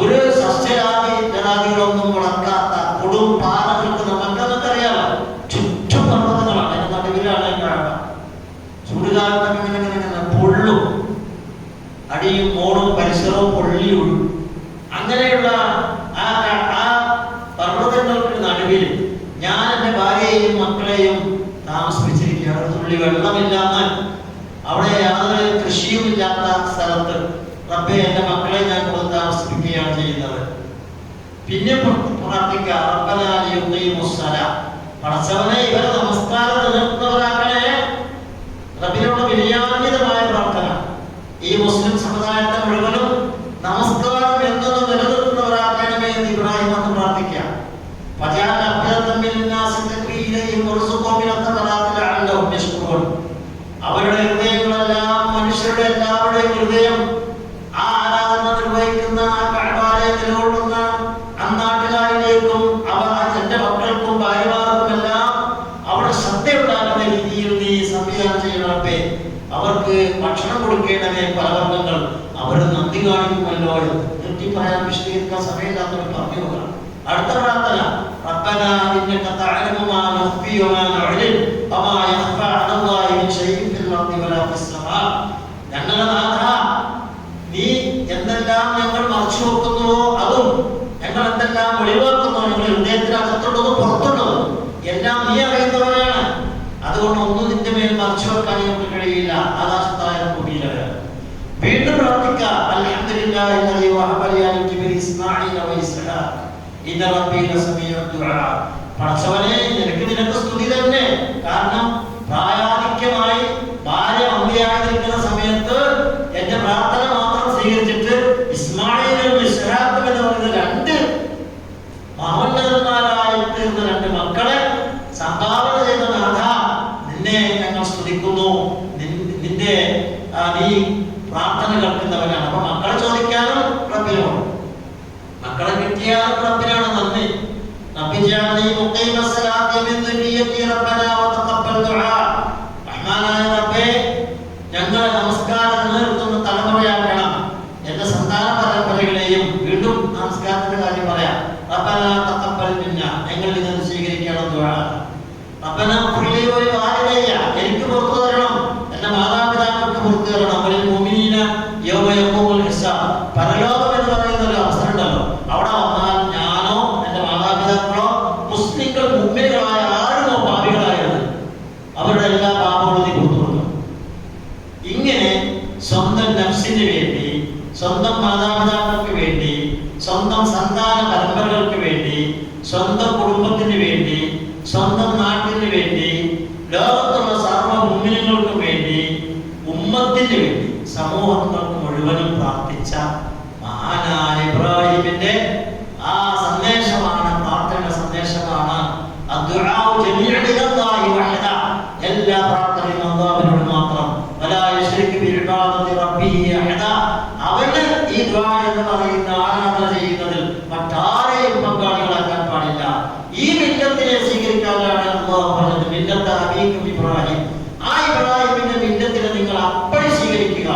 [SPEAKER 1] ഒരു സസ്യജാതികളൊന്നും മുളക്കാത്ത കൊടും പാറകൾക്ക്, നമുക്കറിയാമോ ചുറ്റും പർവ്വതങ്ങളാണ്, അതിന്റെ നടുവിലാണ് കാണുക. ചൂടുകാലത്തൊക്കെ ഇങ്ങനെ പൊള്ളും, അടിയും മോളും പരിസരവും പൊള്ളിയും. അങ്ങനെയുള്ള ആ പർവ്വതങ്ങൾക്ക് നടുവിൽ ഞാൻ എന്റെ ഭാര്യയെയും മക്കളെയും താമസിപ്പിച്ചിരിക്കുകയാണ്. ഒരു തുള്ളി വെള്ളമില്ലാന്ന്, അവിടെ യാതൊരു കൃഷിയും ഇല്ലാത്ത സ്ഥലത്ത് റബ്ബേ, എന്റെ മക്കളെ ഞാൻ കൊണ്ട് താമസിപ്പിക്കുകയാണ് ചെയ്യുന്നത്. പിന്നെ പ്രാർത്ഥിക്കുക, പടച്ചവനെ, ഇവരെ നമസ്കാരം നിലനിർത്തുന്നവരാക്കണേ. റബ്ബിനോട് വിനയാന്വിതമായ പ്രാർത്ഥന. ഈ മുസ്ലിം സമുദായത്തെ മുഴുവനും നമസ്കാരം എന്നൊന്ന് നിലനിർത്തുന്നവരാക്കണമേ എന്ന് ഇബ്രാഹിം എന്ന് പ്രാർത്ഥിക്കുക. അവരുടെ ഹൃദയങ്ങളെല്ലാം, മനുഷ്യരുടെ എല്ലാവരുടെയും ഹൃദയം ആ ആരാധന നിർവഹിക്കുന്ന, ആ കഅബയെ നിലകൊള്ളുന്ന അന്നാട്ടുകാരിലേക്കും എന്റെ മക്കൾക്കും ഭാര്യമാർക്കും എല്ലാം അവിടെ ശ്രദ്ധയുണ്ടാകുന്ന രീതിയിൽ നീ സംവിധാനം ചെയ്യണമേ. അവർക്ക് ഭക്ഷണം കൊടുക്കേണ്ടവേ, പലവർഗ്ഗങ്ങൾ. അവർ നന്ദി കാണിക്കുമല്ലോ. നിർത്തി പറയാൻ, വിശദീകരിക്കാൻ സമയമില്ലാത്തവർ പറഞ്ഞു പോകണം. അടുത്ത പ്രാർത്ഥന, റബ്ബനാ ഇന്നക തഅലമു മാ നഖ്ഫി വമാ നഅ്ലിൻ വമാ യഖ്ഫാ അലല്ലാഹി മിൻ ശൈഇൻ ഫിൽ അർദി വലാ ഫിസ് സമാ. ഞങ്ങളുടെ നാഥാ, നീ എന്തെല്ലാം ഞങ്ങൾ മറച്ചു വെക്കുന്നുവോ അതും, ഞങ്ങൾ എന്തെല്ലാം ഒളിവാക്കുന്നു, ഞങ്ങൾ ഹൃദയത്തിനകത്തുള്ളതും പുറത്തുള്ളതും എല്ലാം നീ അറിയുന്നവരാണ്. അതുകൊണ്ട് ഒന്നും നിന്റെ മേൽ മറച്ചു വെക്കാൻ ഞങ്ങൾക്ക് കഴിയില്ല. ആകാശത്തായാലും ഭൂമിയിലായാലും. വീണ്ടും പ്രാർത്ഥിക്കുക, അൽഹംദുലില്ലാഹി അല്ലദീ വഹബ ലി അൽ കിബ്രി ഇസ്മാഈല വ ഇസ്ഹാഖ ഇന്ന റബ്ബി ലസമീഉ ദുആ. പടച്ചവനെ, നിനക്ക് സ്തുതി തന്നെ. കാരണം പ്രായാധിക്യമായി ഭാര്യ അമ്മയായിരിക്കുന്ന സമയത്ത് എന്റെ പ്രാർത്ഥന മാത്രം സ്വീകരിച്ചിട്ട് ഇസ്മാഈലും ഇസ്ഹാഖും എന്ന് പറയുന്ന രണ്ട് മഹോന്നതന്മാരായി തീർന്ന രണ്ട് മക്കളെ സംഭാവന ചെയ്ത നാഥ, നിന്നെ ഞങ്ങൾ സ്തുതിക്കുന്നു, നിന്റെ നീ പ്രാർത്ഥന കേൾക്കുന്നവനാണ്. അപ്പൊ മക്കളെ ചോദിക്കാനും റബ്ബിനോട്, മക്കളെ കിട്ടിയാലും റബ്ബിനാണ് നന്ദി. റബ്ബിജഅൽനി മുഖീമസ്സലാത്തി മിൻ ദുരിയത്തി റബ്ബനാ വതഖബ്ബൽ ദുആ. റഹ്മാനായ റബ്ബേ, ഞങ്ങളെ നമസ്കാരം നിലനിർത്തുന്ന തലമുറയാക്കണം. എന്റെ സന്താന പരമ്പരകളെയും, വീണ്ടും നമസ്കാരത്തിന്റെ കാര്യം പറയാം, റബ്ബനാ തഖബ്ബൽ മിന്നാ, ഞങ്ങളിൽ നിന്ന് സ്വീകരിക്കണം ദുആ. റബ്ബനാ ഖുർലി വലിവാലിദയ്യ, എനിക്ക് പുറത്തു തരണം, എന്റെ മാതാപിതാക്കൾക്ക് പുറത്തു തരണം. വലിൽ മുഅ്മിനീന യൗമ യഖൂമുൽ ഹിസാബ്, പരലോകം എന്ന് പറയുന്ന ഒരു അവസരം ഉണ്ടല്ലോ, അവിടെ വന്നാൽ ഞാനോ എന്റെ മാതാപിതാക്കളോ മുസ്ലിങ്ങൾ മുഅ്മിനുകളായ ആരുമോ പാപികളായത് അവരുടെ എല്ലാ പാപങ്ങളും നീ പുറത്തു കൊടുക്കണം. ഇങ്ങനെ സ്വന്തം നഫ്സിന് വേണ്ടി, സ്വന്തം മാതാപിതാക്കൾക്ക് വേണ്ടി, സ്വന്തം സന്താന പരമ്പരകൾക്ക് വേണ്ടി, സ്വന്തം കുടുംബത്തിന് വേണ്ടി, സ്വന്തം നാട്ടിന് വേണ്ടി, ലോകത്തുള്ള സർവ്വ മുഅ്മിനീങ്ങൾക്കും വേണ്ടി, ഉമ്മത്തിന് വേണ്ടി, സമൂഹങ്ങൾക്ക് മുഴുവനും പ്രാർത്ഥിച്ച മഹാനായ ഇബ്രാഹിമിന്റെ ആ സന്ദേശമാണ്, പ്രാർത്ഥന സന്ദേശമാണ്. അദ്ദുആഉ ജമീഅൻ ഇലല്ലാഹി വഹദ, എല്ലാ പ്രാർത്ഥനയും അല്ലാഹുവിനോട് മാത്രം. വലാ യുശ്രികു ബിഇബാദത്തി റബ്ബിഹി അഹദ, അവന് ഈ ദുആ എന്ന് പറയുന്ന ആരാധന ചെയ്യുന്നതിൽ മറ്റാരെയും പങ്കാളികളാക്കാൻ പാടില്ല. ഈ മില്ലത്തിനെ സ്വീകരിക്കാനാണ് അല്ലാഹു പറഞ്ഞത്, മില്ലത്ത അബീക്കും ഇബ്രാഹിം. ആ ഇബ്രാഹിമിന്റെ മില്ലത്തിനെ നിങ്ങൾ അപ്പടി സ്വീകരിക്കുക.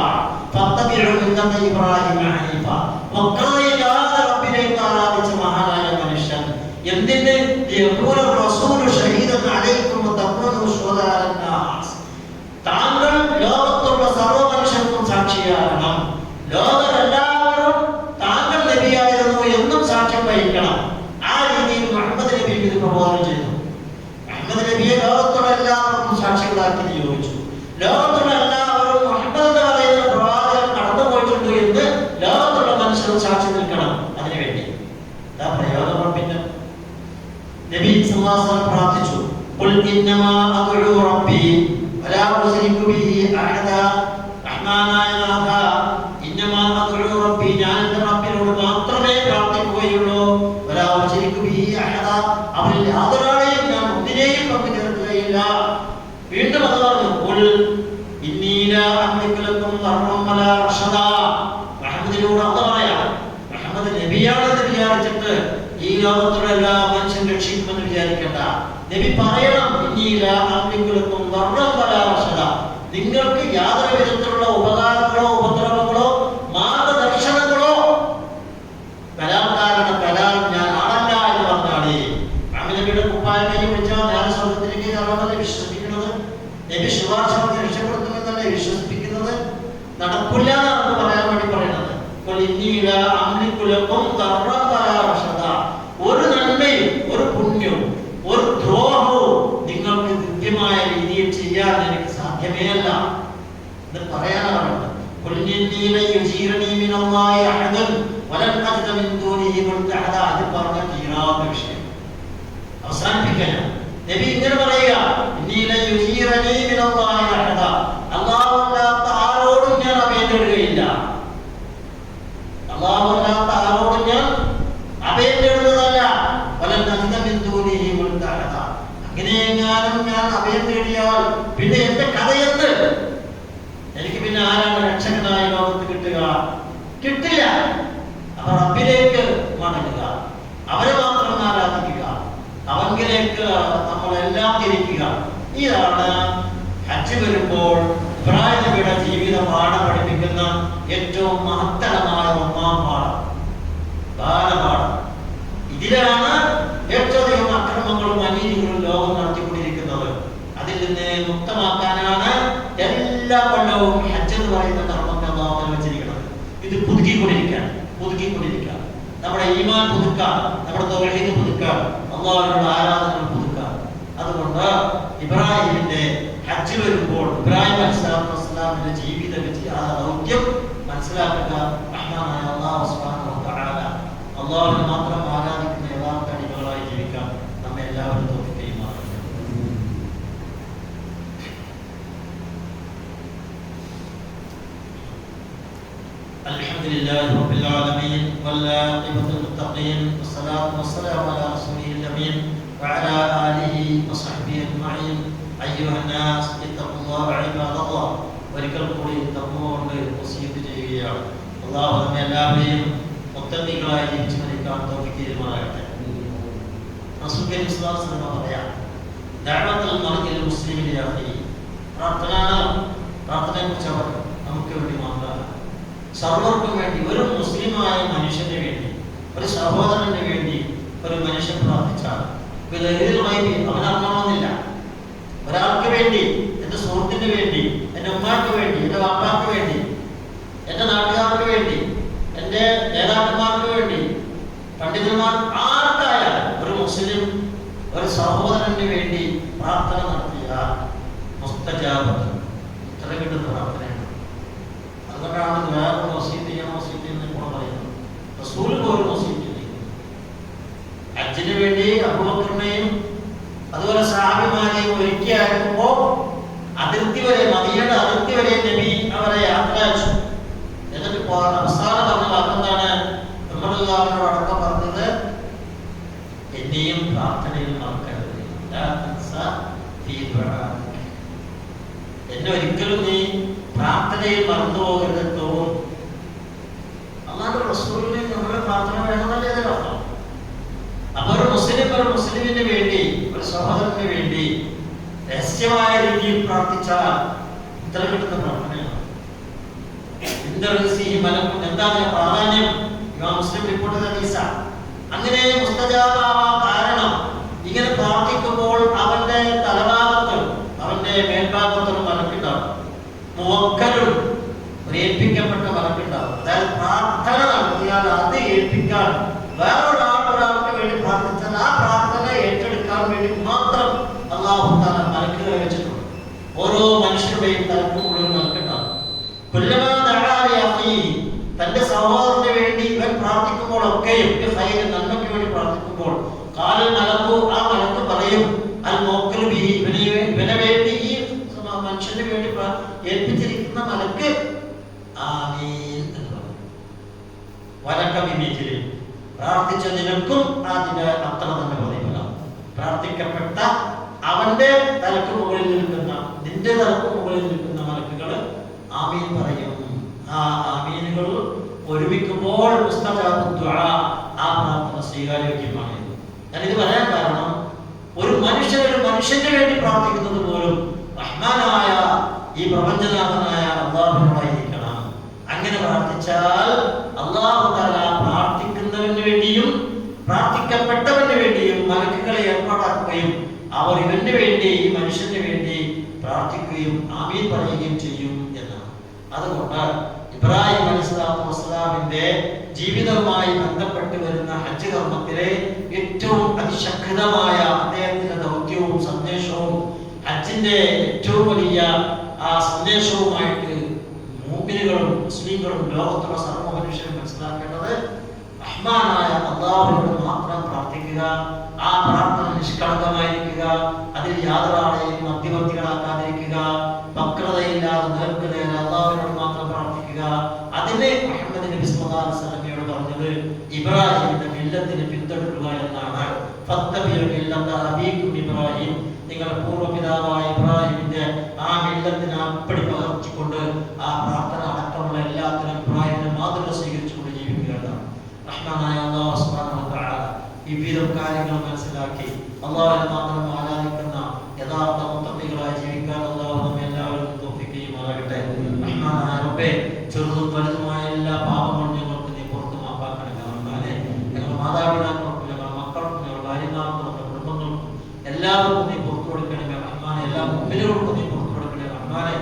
[SPEAKER 1] ഫത്തബിഉ മില്ലത്ത ഇബ്രാഹിം ഹനീഫ, വഖറയില്ലാതെ റബ്ബിലേക്ക് ആരാധിച്ച മഹാനായ മനുഷ്യൻ. എന്തിന്? യഖൂലു റസൂലു ഷഹീദൻ അലൈക്കും വതഖൂനു ശുഹദാ അലന്നാസ്, താങ്കൾ ലോകത്തുള്ള സർവ്വ മനുഷ്യർക്കും സാക്ഷിയാകണം. ലോകരെല്ലാവരും താങ്കൾ നബിയായിരുന്നു എന്നും സാക്ഷ്യം വഹിക്കണം. ആ രീതിയിൽ മുഹമ്മദ് നബി ഇത് പ്രബോധനം ചെയ്തു. മുഹമ്മദ് നബിയെ ലോകത്തുള്ള എല്ലാവർക്കും സാക്ഷികളാക്കി നിയോഗിച്ചു. ലോകത്തുള്ള എല്ലാവരും മുഹമ്മദ് എന്ന് പറയുന്ന പ്രവാചകൻ കടന്നുപോയിട്ടുണ്ട് എന്ന് ലോകത്തുള്ള മനുഷ്യർ സാക്ഷി നിൽക്കണം. അതിനുവേണ്ടി പ്രയോഗം. പിന്നെ നബി സല്ലല്ലാഹു അലൈഹി വസല്ലം പ്രാർത്ഥിച്ചു, ഖുൽ ഇന്നമാ അദ്ഉ റബ്ബി വലാ ഉശ്രികു ബിഹി അഹദ. റഹ്മാനായ നാഥ, ഇന്നമാ അദ്ഉ റബ്ബി, ഞാൻ എൻ്റെ റബ്ബിനോട് മാത്രമേ പ്രാർത്ഥിക്കുകയുള്ളൂ. വലാ ഉശ്രികു ബിഹി അഹദ, അവനിൽ യാതൊരാളെയും ഞാൻ ഒന്നിനെയും പങ്കുചേർക്കുകയില്ല. വീണ്ടും അത് പറഞ്ഞു, ഖുൽ ഇന്നി ലാ അംലികു ലക്കും ദർറൻ വലാ റഷദാ. മുഹമ്മദിനോട് അല്ലാഹു പറയാ, മുഹമ്മദ് നബിയാണെന്ന് വിചാരിച്ചിട്ട് ഈ ലോകത്തുള്ള എല്ലാ മനുഷ്യൻ രക്ഷിക്കുമെന്ന് വിചാരിക്കണ്ട. നബി പറയണം, ഇന്നി ലാ അംലികു ലക്കും ദർറൻ വലാ റഷദാ, നിങ്ങൾക്ക് യാതൊരു വിധത്തിലുള്ള ഉപകാരങ്ങളോ ഉപദ്രവങ്ങളോ മാർഗദർശനങ്ങളോ കലാകാരുടെ കലാൽ ഞാൻ ആളല്ല എന്ന് പറഞ്ഞാണ്. നബിയുടെ കുപ്പായ കൈ പിടിച്ചാൽ നേരെ സ്വർഗത്തിലേക്ക് കയറാമല്ലേ വിശ്വസിപ്പിക്കുന്നത്? നബി ശുപാർശ രക്ഷപ്പെടുത്തുമെന്നല്ലേ വിശ്വസിപ്പിക്കുന്നത്? നടക്കില്ല എന്നാണ് പറയാൻ വേണ്ടി പറയുന്നത്. ഒരു നന്മയും ഒരു പുണ്യവും ഒരു ദ്രോഹവും നിങ്ങൾക്ക് കൃത്യമായ രീതിയിൽ ചെയ്യാൻ എനിക്ക് സാധ്യമേ അല്ല എന്ന് പറയാനാണ്. വിഷയം അവസാനിപ്പിക്കാൻ നബി ഇങ്ങനെ പറയുക, അല്ലാഹുവല്ലാത്ത ആരോടും ഞാൻ അഭയം തേടുകയില്ല. അല്ലാഹുവല്ലാത്ത ആരോടും ഞാൻ അഭയം തേടുന്നതല്ല. അങ്ങനെയെങ്ങാനും ഞാൻ അഭയം തേടിയാൽ പിന്നെ എന്റെ കഥയെന്ത്? എനിക്ക് പിന്നെ ആരാണ് രക്ഷകനായ ലോകത്ത് കിട്ടുക? കിട്ടില്ല. അപ്പൊ റബ്ബിലേക്ക് മടങ്ങുക, അവരെ മാത്രം ആരാധിക്കുക, അവങ്കിലേക്ക് നമ്മളെല്ലാം തിരിക്കുക. ഇതാണ് ഹജ്ജ് വരുമ്പോൾ ഇബ്രാഹിം നബിയുടെ ജീവിത പാഠം പഠിപ്പിക്കുന്ന ഏറ്റവും മഹത്തരമായ ഒന്നാം പാഠം, ബാലപാഠം. ഇതിലാണ് ഏറ്റവും അധികം അക്രമങ്ങളും അനീതികളും ലോകം നടത്തിക്കൊണ്ടിരിക്കുന്നത്. അതിൽ നിന്ന് മുക്തമാക്കാനാണ് എല്ലാ കൊല്ലവും ഹജ്ജ് എന്ന് പറയുന്ന കർമ്മത്തെ അല്ലാഹു വെച്ചിരിക്കുന്നത്. ഇത് പുതുക്കിക്കൊണ്ടിരിക്കാൻ നമ്മുടെ ഈമാൻ പുതുക്കാൻ, നമ്മുടെ തൗഹീദ് പുതുക്കാൻ, അല്ലാഹുവിന്റെ ആരാധന പുതുക്കാൻ. അതുകൊണ്ട് ഇബ്രാഹിമിന്റെ ഹജ്ജ് വരുമ്പോൾ ഇബ്രാഹിം അലൈഹിസ്സലാത്തു വസ്സലാമിന്റെ ജീവിത ദൗത്യം മനസ്സിലാക്കുക. റഹ്മാനായ അല്ലാഹു സുബ്ഹാനഹു വ തആല അല്ലാഹുവിനെ മാത്രം ആരാധിക്കുന്ന യഥാർത്ഥ അടിമകളായി ജീവിക്കാൻ നമ്മെ എല്ലാവരും തൗഫീഖ് ചെയ്യുമാറാകട്ടെ. അൽഹംദുലില്ലാഹി റബ്ബിൽ ആലമീൻ വൽ ആഖിബത്തു ലിൽ മുത്തഖീൻ വസ്സലാത്തു വസ്സലാമു അലാ റസൂലിൽ അമീൻ وعلى آله وصحبه أجمعين أيها الناس اتقوا الله عباد الله ഒരിക്കൽ കൂടി തഖ്വകൊണ്ട് വസിയത്ത് ചെയ്യുകയാണ്. അല്ലാഹു നമ്മെ എല്ലാവരെയും മുത്തഖീകളായി ജീവിച്ചു മരിക്കാൻ തൗഫീഖ് ചെയ്യുമാറാകട്ടെ. റസൂൽ കരീം സ്വല്ലല്ലാഹു അലൈഹി വസല്ലം പറയാ ദഅവത്തുൽ മർഇൽ മുസ്ലിമിൻ യാ അഖി പ്രാർത്ഥനയെക്കുറിച്ച് അവർ നമുക്ക് വേണ്ടി മാത്രമല്ല സർവർക്കും വേണ്ടി ഒരു മുസ്ലിമായ മനുഷ്യന് വേണ്ടി ഒരു സഹോദരന് വേണ്ടി ഒരു മനുഷ്യൻ പ്രാർത്ഥിച്ചാൽ അവനറിയണമെന്നില്ല. ഒരാൾക്ക് വേണ്ടി, എൻ്റെ സുഹൃത്തിന് വേണ്ടി, എൻ്റെ ഉമ്മാക്ക് വേണ്ടി, എൻ്റെ വാപ്പാക്ക് വേണ്ടി, എൻ്റെ നാട്ടുകാർക്ക് വേണ്ടി, എൻ്റെ നേതാക്കന്മാർക്ക് വേണ്ടി, പണ്ഡിതന്മാർ ആർക്കായാലും ഒരു മുസ്ലിം ഒരു സഹോദരന് വേണ്ടി പ്രാർത്ഥന നടത്തിയ മുസ്തജാബത്ത് ഉത്തരം കിട്ടുന്ന പ്രാർത്ഥനയാണ്. അതുകൊണ്ടാണ് വേറൊരു വസീയത്ത് എന്ന് ഇപ്പോൾ പറയുന്നത്. റസൂൽ പോലും വസീയത്ത് ചെയ്യുന്നു. ഹജ്ജിന് വേണ്ടി അബൂബക്കറിനെയും അതുപോലെ സഹാബിമാരെയും ഒരുക്കിയായിരുന്നപ്പോൾ അതിർത്തി വരെ, മദീനയുടെ അതിർത്തി വരെ നബി അവരെ യാത്ര അയച്ചു. എന്നിട്ട് അവസാനം പറഞ്ഞ വാക്കെന്താണ്? നമ്മളെല്ലാവരോട് അടക്കം പറഞ്ഞത്, എന്നെയും പ്രാർത്ഥനയിൽ മറക്കരുത്, എന്നെ ഒരിക്കലും നീ പ്രാർത്ഥനയിൽ മറന്നു പോകരുത്. തോന്നും അല്ലാതെ റസൂലിന് നമ്മുടെ പ്രാർത്ഥന വേണമെന്നല്ലേ അതിനർത്ഥം. അപ്പൊ ഒരു മുസ്ലിമിന് വേണ്ടി, ഒരു സഹോദരന് വേണ്ടി രഹസ്യമായ രീതിയിൽ പ്രാർത്ഥിച്ചാൽ ഉത്തരം കിട്ടുന്ന പ്രാർത്ഥനയാണ്. എന്താണ് പ്രാധാന്യം? ഇമാം മുസ്ലിം റിപ്പോർട്ട് ഹദീസാണ്. അങ്ങനെ മുസ്തജാബാവാൻ കാരണം ഇങ്ങനെ പ്രാർത്ഥിക്കുമ്പോൾ അവന്റെ തലഭാഗത്ത്, അവന്റെ മേൽഭാഗത്തൊരു മലക്കുണ്ടാവും, മുവക്കലും ഏൽപ്പിക്കപ്പെട്ട മലക്കുണ്ടാവും. അതായത് പ്രാർത്ഥന നടത്തിയാൽ അത് ഏൽപ്പിക്കാൻ ഒരാൾക്ക് വേണ്ടി പ്രാർത്ഥിച്ചാൽ ആ പ്രാർത്ഥന ഏറ്റെടുക്കാൻ വേണ്ടി മാത്രം അല്ലാഹു തആല മലക്കുകളെ വെച്ചിട്ടുണ്ട്. ഓരോ മനുഷ്യരുടെയും തലക്ക് മുഴുവൻ മലക്കുണ്ടാവും. തന്റെ സഹോദരന് വേണ്ടി ഇവൻ പ്രാർത്ഥിക്കുമ്പോഴൊക്കെയും നന്മയ്ക്ക് വേണ്ടി പ്രാർത്ഥിക്കുമ്പോൾ കാലിൽ മലക്കു, ആ മലക്ക് പറയും അൽ മോക്കൽ ഇവനെ വേണ്ടി, ഈ മനുഷ്യന് വേണ്ടി ഏൽപ്പിച്ചിരിക്കുന്ന മലക്ക് ആമീൻ എന്ന് പറയും. വലക്കമിമീറ്റിൽ പ്രാർത്ഥിച്ച നിനക്കും അതിന് അത്ര തന്നെ പ്രതിഫലം. പ്രാർത്ഥിക്കപ്പെട്ട അവന്റെ തലക്ക് മുകളിൽ നിൽക്കുന്ന, നിന്റെ തലക്ക് മുകളിൽ നിൽക്കുന്ന മലക്കുകൾ ആമീൻ പറയും. ആ ആമീനുകൾ ഒരുമിക്കുമ്പോൾ ആ പ്രാർത്ഥന സ്വീകാര്യോഗ്യമാണ്. ഞാനിത് പറയാൻ കാരണം, ഒരു മനുഷ്യന് വേണ്ടി പ്രാർത്ഥിക്കുന്നത് പോലും റഹ്മാനായ ഈ പ്രപഞ്ചനാഥനായ അല്ലാഹുവിനോടായിരിക്കണം. അങ്ങനെ പ്രാർത്ഥിച്ചാൽ അല്ലാഹു തആല പ്രാർത്ഥിക്കുന്നവന് വേണ്ടിയും പ്രാർത്ഥിക്കപ്പെട്ടവന് വേണ്ടിയും മലക്കുകളെ ഏർപ്പാടാക്കുകയും അവർ ഇവന് വേണ്ടി, ഈ മനുഷ്യന് വേണ്ടി പ്രാർത്ഥിക്കുകയും ആമീൻ പറയുകയും ചെയ്യും എന്നാണ്. അതുകൊണ്ട് ഇബ്രാഹിം അലൈഹിസ്സലാത്തു വസ്സലാമിന്റെ ജീവിതവുമായി ബന്ധപ്പെട്ട് വരുന്ന ഹജ്ജ് കർമ്മത്തിലെ ഏറ്റവും അതിശക്തമായ അദ്ദേഹത്തിന്റെ ദൗത്യവും സന്ദേശവും, ഹജ്ജിന്റെ ഏറ്റവും വലിയ ആ സന്ദേശവുമായിട്ട് മുഅ്മിനുകളും മുസ്ലിങ്ങളും ലോകത്തുള്ള സർവ്വ മനുഷ്യരും മനസ്സിലാക്കേണ്ടത്, റഹ്മാനായ അല്ലാഹുവിനോട് മാത്രം പ്രാർത്ഥിക്കുക, ആ പ്രാർത്ഥന നിഷ്കളങ്കമായിരിക്കുക, അതിൽ യാതൊരാളെയും മധ്യവർത്തികളാക്കാതിരിക്കുക, വക്രതയില്ലാതെ നേർക്കുനേരെ അല്ലാഹുവിനോട് മാത്രം പ്രാർത്ഥിക്കുക. അതിനെ മുഹമ്മദ് നബി സല്ലല്ലാഹു അലൈഹി വസല്ലമയോട് പറഞ്ഞത് ഇബ്രാഹിമിന്റെ മില്ലത്തിനെ പിന്തുടരുക എന്നാണ്. ഫത്തബിഉ മില്ലത അബീകും ഇബ്രാഹിം, നിങ്ങളുടെ പൂർവ്വപിതാവായ ഇബ്രാഹിമിന്റെ ആ മില്ലത്തിനെ അപ്പടി പകർത്തിക്കൊണ്ട് ആ പ്രാർത്ഥന അടക്കമുള്ള എല്ലാത്തിനും ഇബ്രാഹിമിന്റെ മാതൃക സ്വീകരിച്ചുകൊണ്ട് ജീവിക്കുക എന്നാണ്. റഹ്മാനായ അല്ലാഹു സുബ്ഹാനഹു വ തആല വിവിധ കാര്യങ്ങൾ മനസ്സിലാക്കി അല്ലാഹുവിനെ മാത്രം ആരാധിക്കുന്ന യഥാർത്ഥ മുത്തഖീകളായി ജീവിക്കാൻ അല്ലാഹു നമ്മെ എല്ലാവരും തൗഫീഖ് ചെയ്യുമാറാകട്ടെ. റഹ്മാനായ റബ്ബേ, ചെറുതും വലുതുമായ എല്ലാ പാപങ്ങളും ഞങ്ങൾക്ക് നീ പുറത്തു മാപ്പാക്കണമേ. ഞങ്ങളുടെ മാതാപിതാക്കൾക്കും ഞങ്ങളുടെ മക്കൾക്കും ഞങ്ങളുടെ ഭാര്യമാർക്കും നമ്മുടെ കുടുംബങ്ങൾക്കും എല്ലാവർക്കും നീ പുറത്തു കൊടുക്കണമേ. റഹ്മാനെ, എല്ലാ മുഅ്മിനുകൾക്കും നീ പുറത്തു കൊടുക്കണമേ. റഹ്മാനെ,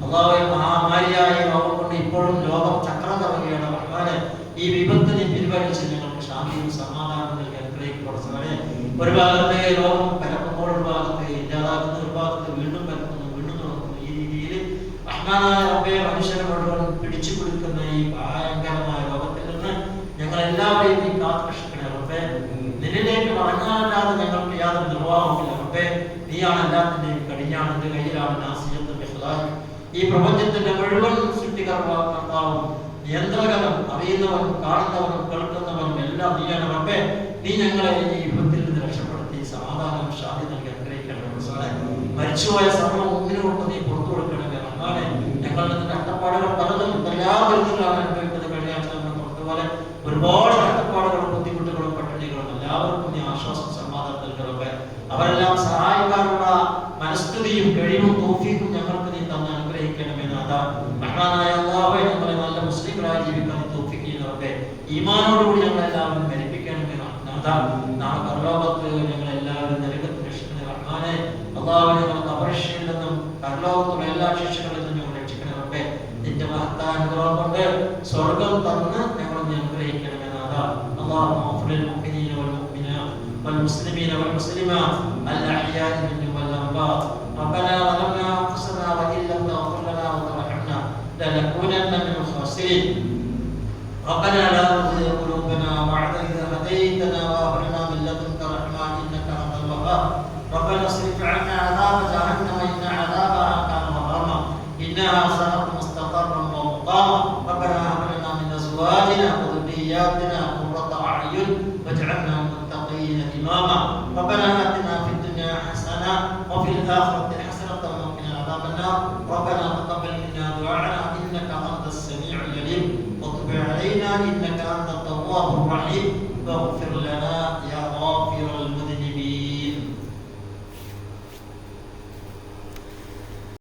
[SPEAKER 1] അല്ലാഹുവേ, മഹാമാരിയായ രോഗം കൊണ്ട് ഇപ്പോഴും ലോകം ചക്രം കറങ്ങുകയാണ്. റഹ്മാനെ, ഈ വിപത്ത് നീ പിൻവലിച്ച് ഞങ്ങൾക്ക് ശാന്തിയും സമാധാനവും നൽകി അനുഗ്രഹിക്കപ്പെടുന്നവരെ. ഒരു ഭാഗത്തെ രോഗം പരക്കുമ്പോൾ ഒരു ഭാഗത്ത് ഇല്ലാതാക്കുന്ന, ഒരു ഭാഗത്ത് വീണ്ടും പരക്കുന്നു, വീണ്ടും തുറക്കുന്നു. ഈ രീതിയിൽ റഹ്മാനായ റബ്ബേ, മനുഷ്യരെ മുഴുവൻ പിടിച്ചു കൊടുക്കുന്ന ഈ ഭയങ്കരമായ രോഗത്തിൽ നിന്ന് ഞങ്ങൾ എല്ലാവരെയും നീ കാത്തുരക്ഷിക്കണേ റബ്ബേ. നിന്നിലേക്ക് മടങ്ങാനല്ലാതെ ഞങ്ങൾക്ക് യാതൊരു നിർവാഹവുമില്ല റബ്ബേ. നീയാണ് എല്ലാത്തിന്റെയും കടിഞ്ഞാണ്, നിന്റെ കയ്യിലാണ് നാസിയത്തുൽ ഇഖ്ലാസ്. ഈ പ്രപഞ്ചത്തിന്റെ മുഴുവൻ സൃഷ്ടികർത്താവും നിയന്ത്രകനും അറിയുന്നവനും കാണുന്നവനും കേൾക്കുന്നവനും എല്ലാം നീയാണ് റബ്ബേ. നീ ഞങ്ങളെ ഈ വിപത്തിൽ നിന്ന് രക്ഷപ്പെടുത്തി സമാധാനം മരിച്ചുപോയ സർവ്വ മുഅ്മിനീങ്ങൾക്ക് നീ പുറത്തു കൊടുക്കണമേ റഹ്മാനെ. ഞങ്ങളുടെ കഷ്ടപ്പാടുകൾ പലതും എന്തെല്ലാം വിധത്തിലാണ് അനുഭവിക്കുന്നത്. കഴിഞ്ഞ ആഴ്ച നമ്മൾ പറഞ്ഞതുപോലെ ഒരുപാട് കഷ്ടപ്പാടുകളും ബുദ്ധിമുട്ടുകളും പട്ടിണികളും എല്ലാവർക്കും നീ ആശ്വാസം സമാധാനം നൽകണമേ. അവരെല്ലാം സഹായിക്കാനുള്ള മനസ്തുതിയും കഴിവും തൗഫീഖും ഞങ്ങൾക്ക് നീ തന്ന് അനുഗ്രഹിക്കണമേ നാഥ. റഹ്മാനായ അല്ലാഹുവേ, ഞങ്ങളെ നല്ല മുസ്ലിങ്ങളായി ജീവിക്കാൻ തൗഫീഖ് ചെയ്യുന്നവരുടെ ഈമാനോടുകൂടി ഞങ്ങളെല്ലാവരും മരിപ്പിക്കണമേ നാഥ. നാളെ പരലോകത്ത് ഞങ്ങളെല്ലാവരും നരകത്തിൽ രക്ഷിക്കണേ റഹ്മാനെ. അല്ലാഹുവേ, ഞങ്ങളെ ഖബറിൽ നിന്നും പരലോകത്തുള്ള എല്ലാ ശിക്ഷകളിൽ നിന്നും ഞങ്ങൾ രക്ഷിക്കണമേ. നിന്റെ മഹത്തായ അനുഗ്രഹം കൊണ്ട് സ്വർഗം തന്ന് ഞങ്ങൾ നീ അനുഗ്രഹിക്കണമേ നാഥ. അല്ലാഹുമ്മ ഗ്ഫിർ ലിൽ മുഅ്മിനീന വൽ മുഅ്മിനാത്ത് വൽ മുസ്ലിമീന വൽ മുസ്ലിമാത്ത് അൽ അഹ്യാഇ മിൻഹും വൽ അംവാത്ത്. ربنا ظلمنا أنفسنا وإن لم تغفر لنا وترحمنا لنكونن من الخاسرين. ربنا لا تزغ قلوبنا بعد إذ هديتنا وهب لنا من لدنك رحمة إنك أنت الوهاب. ربنا اصرف عنا عذاب جهنم إن عذابها كان غراما إنها ساءت مستقرا ومقاما. ربنا هب لنا من أزواجنا وذرياتنا قرة أعين واجعلنا للمتقين إماما. ربنا آتنا في الدنيا حسنة وفي الآخرة حسنة وقنا عذاب النار. ربنا تقبل منا دعاءنا إنك أنت السميع العليم وتب علينا إنك أنت التواب الرحيم واغفر لنا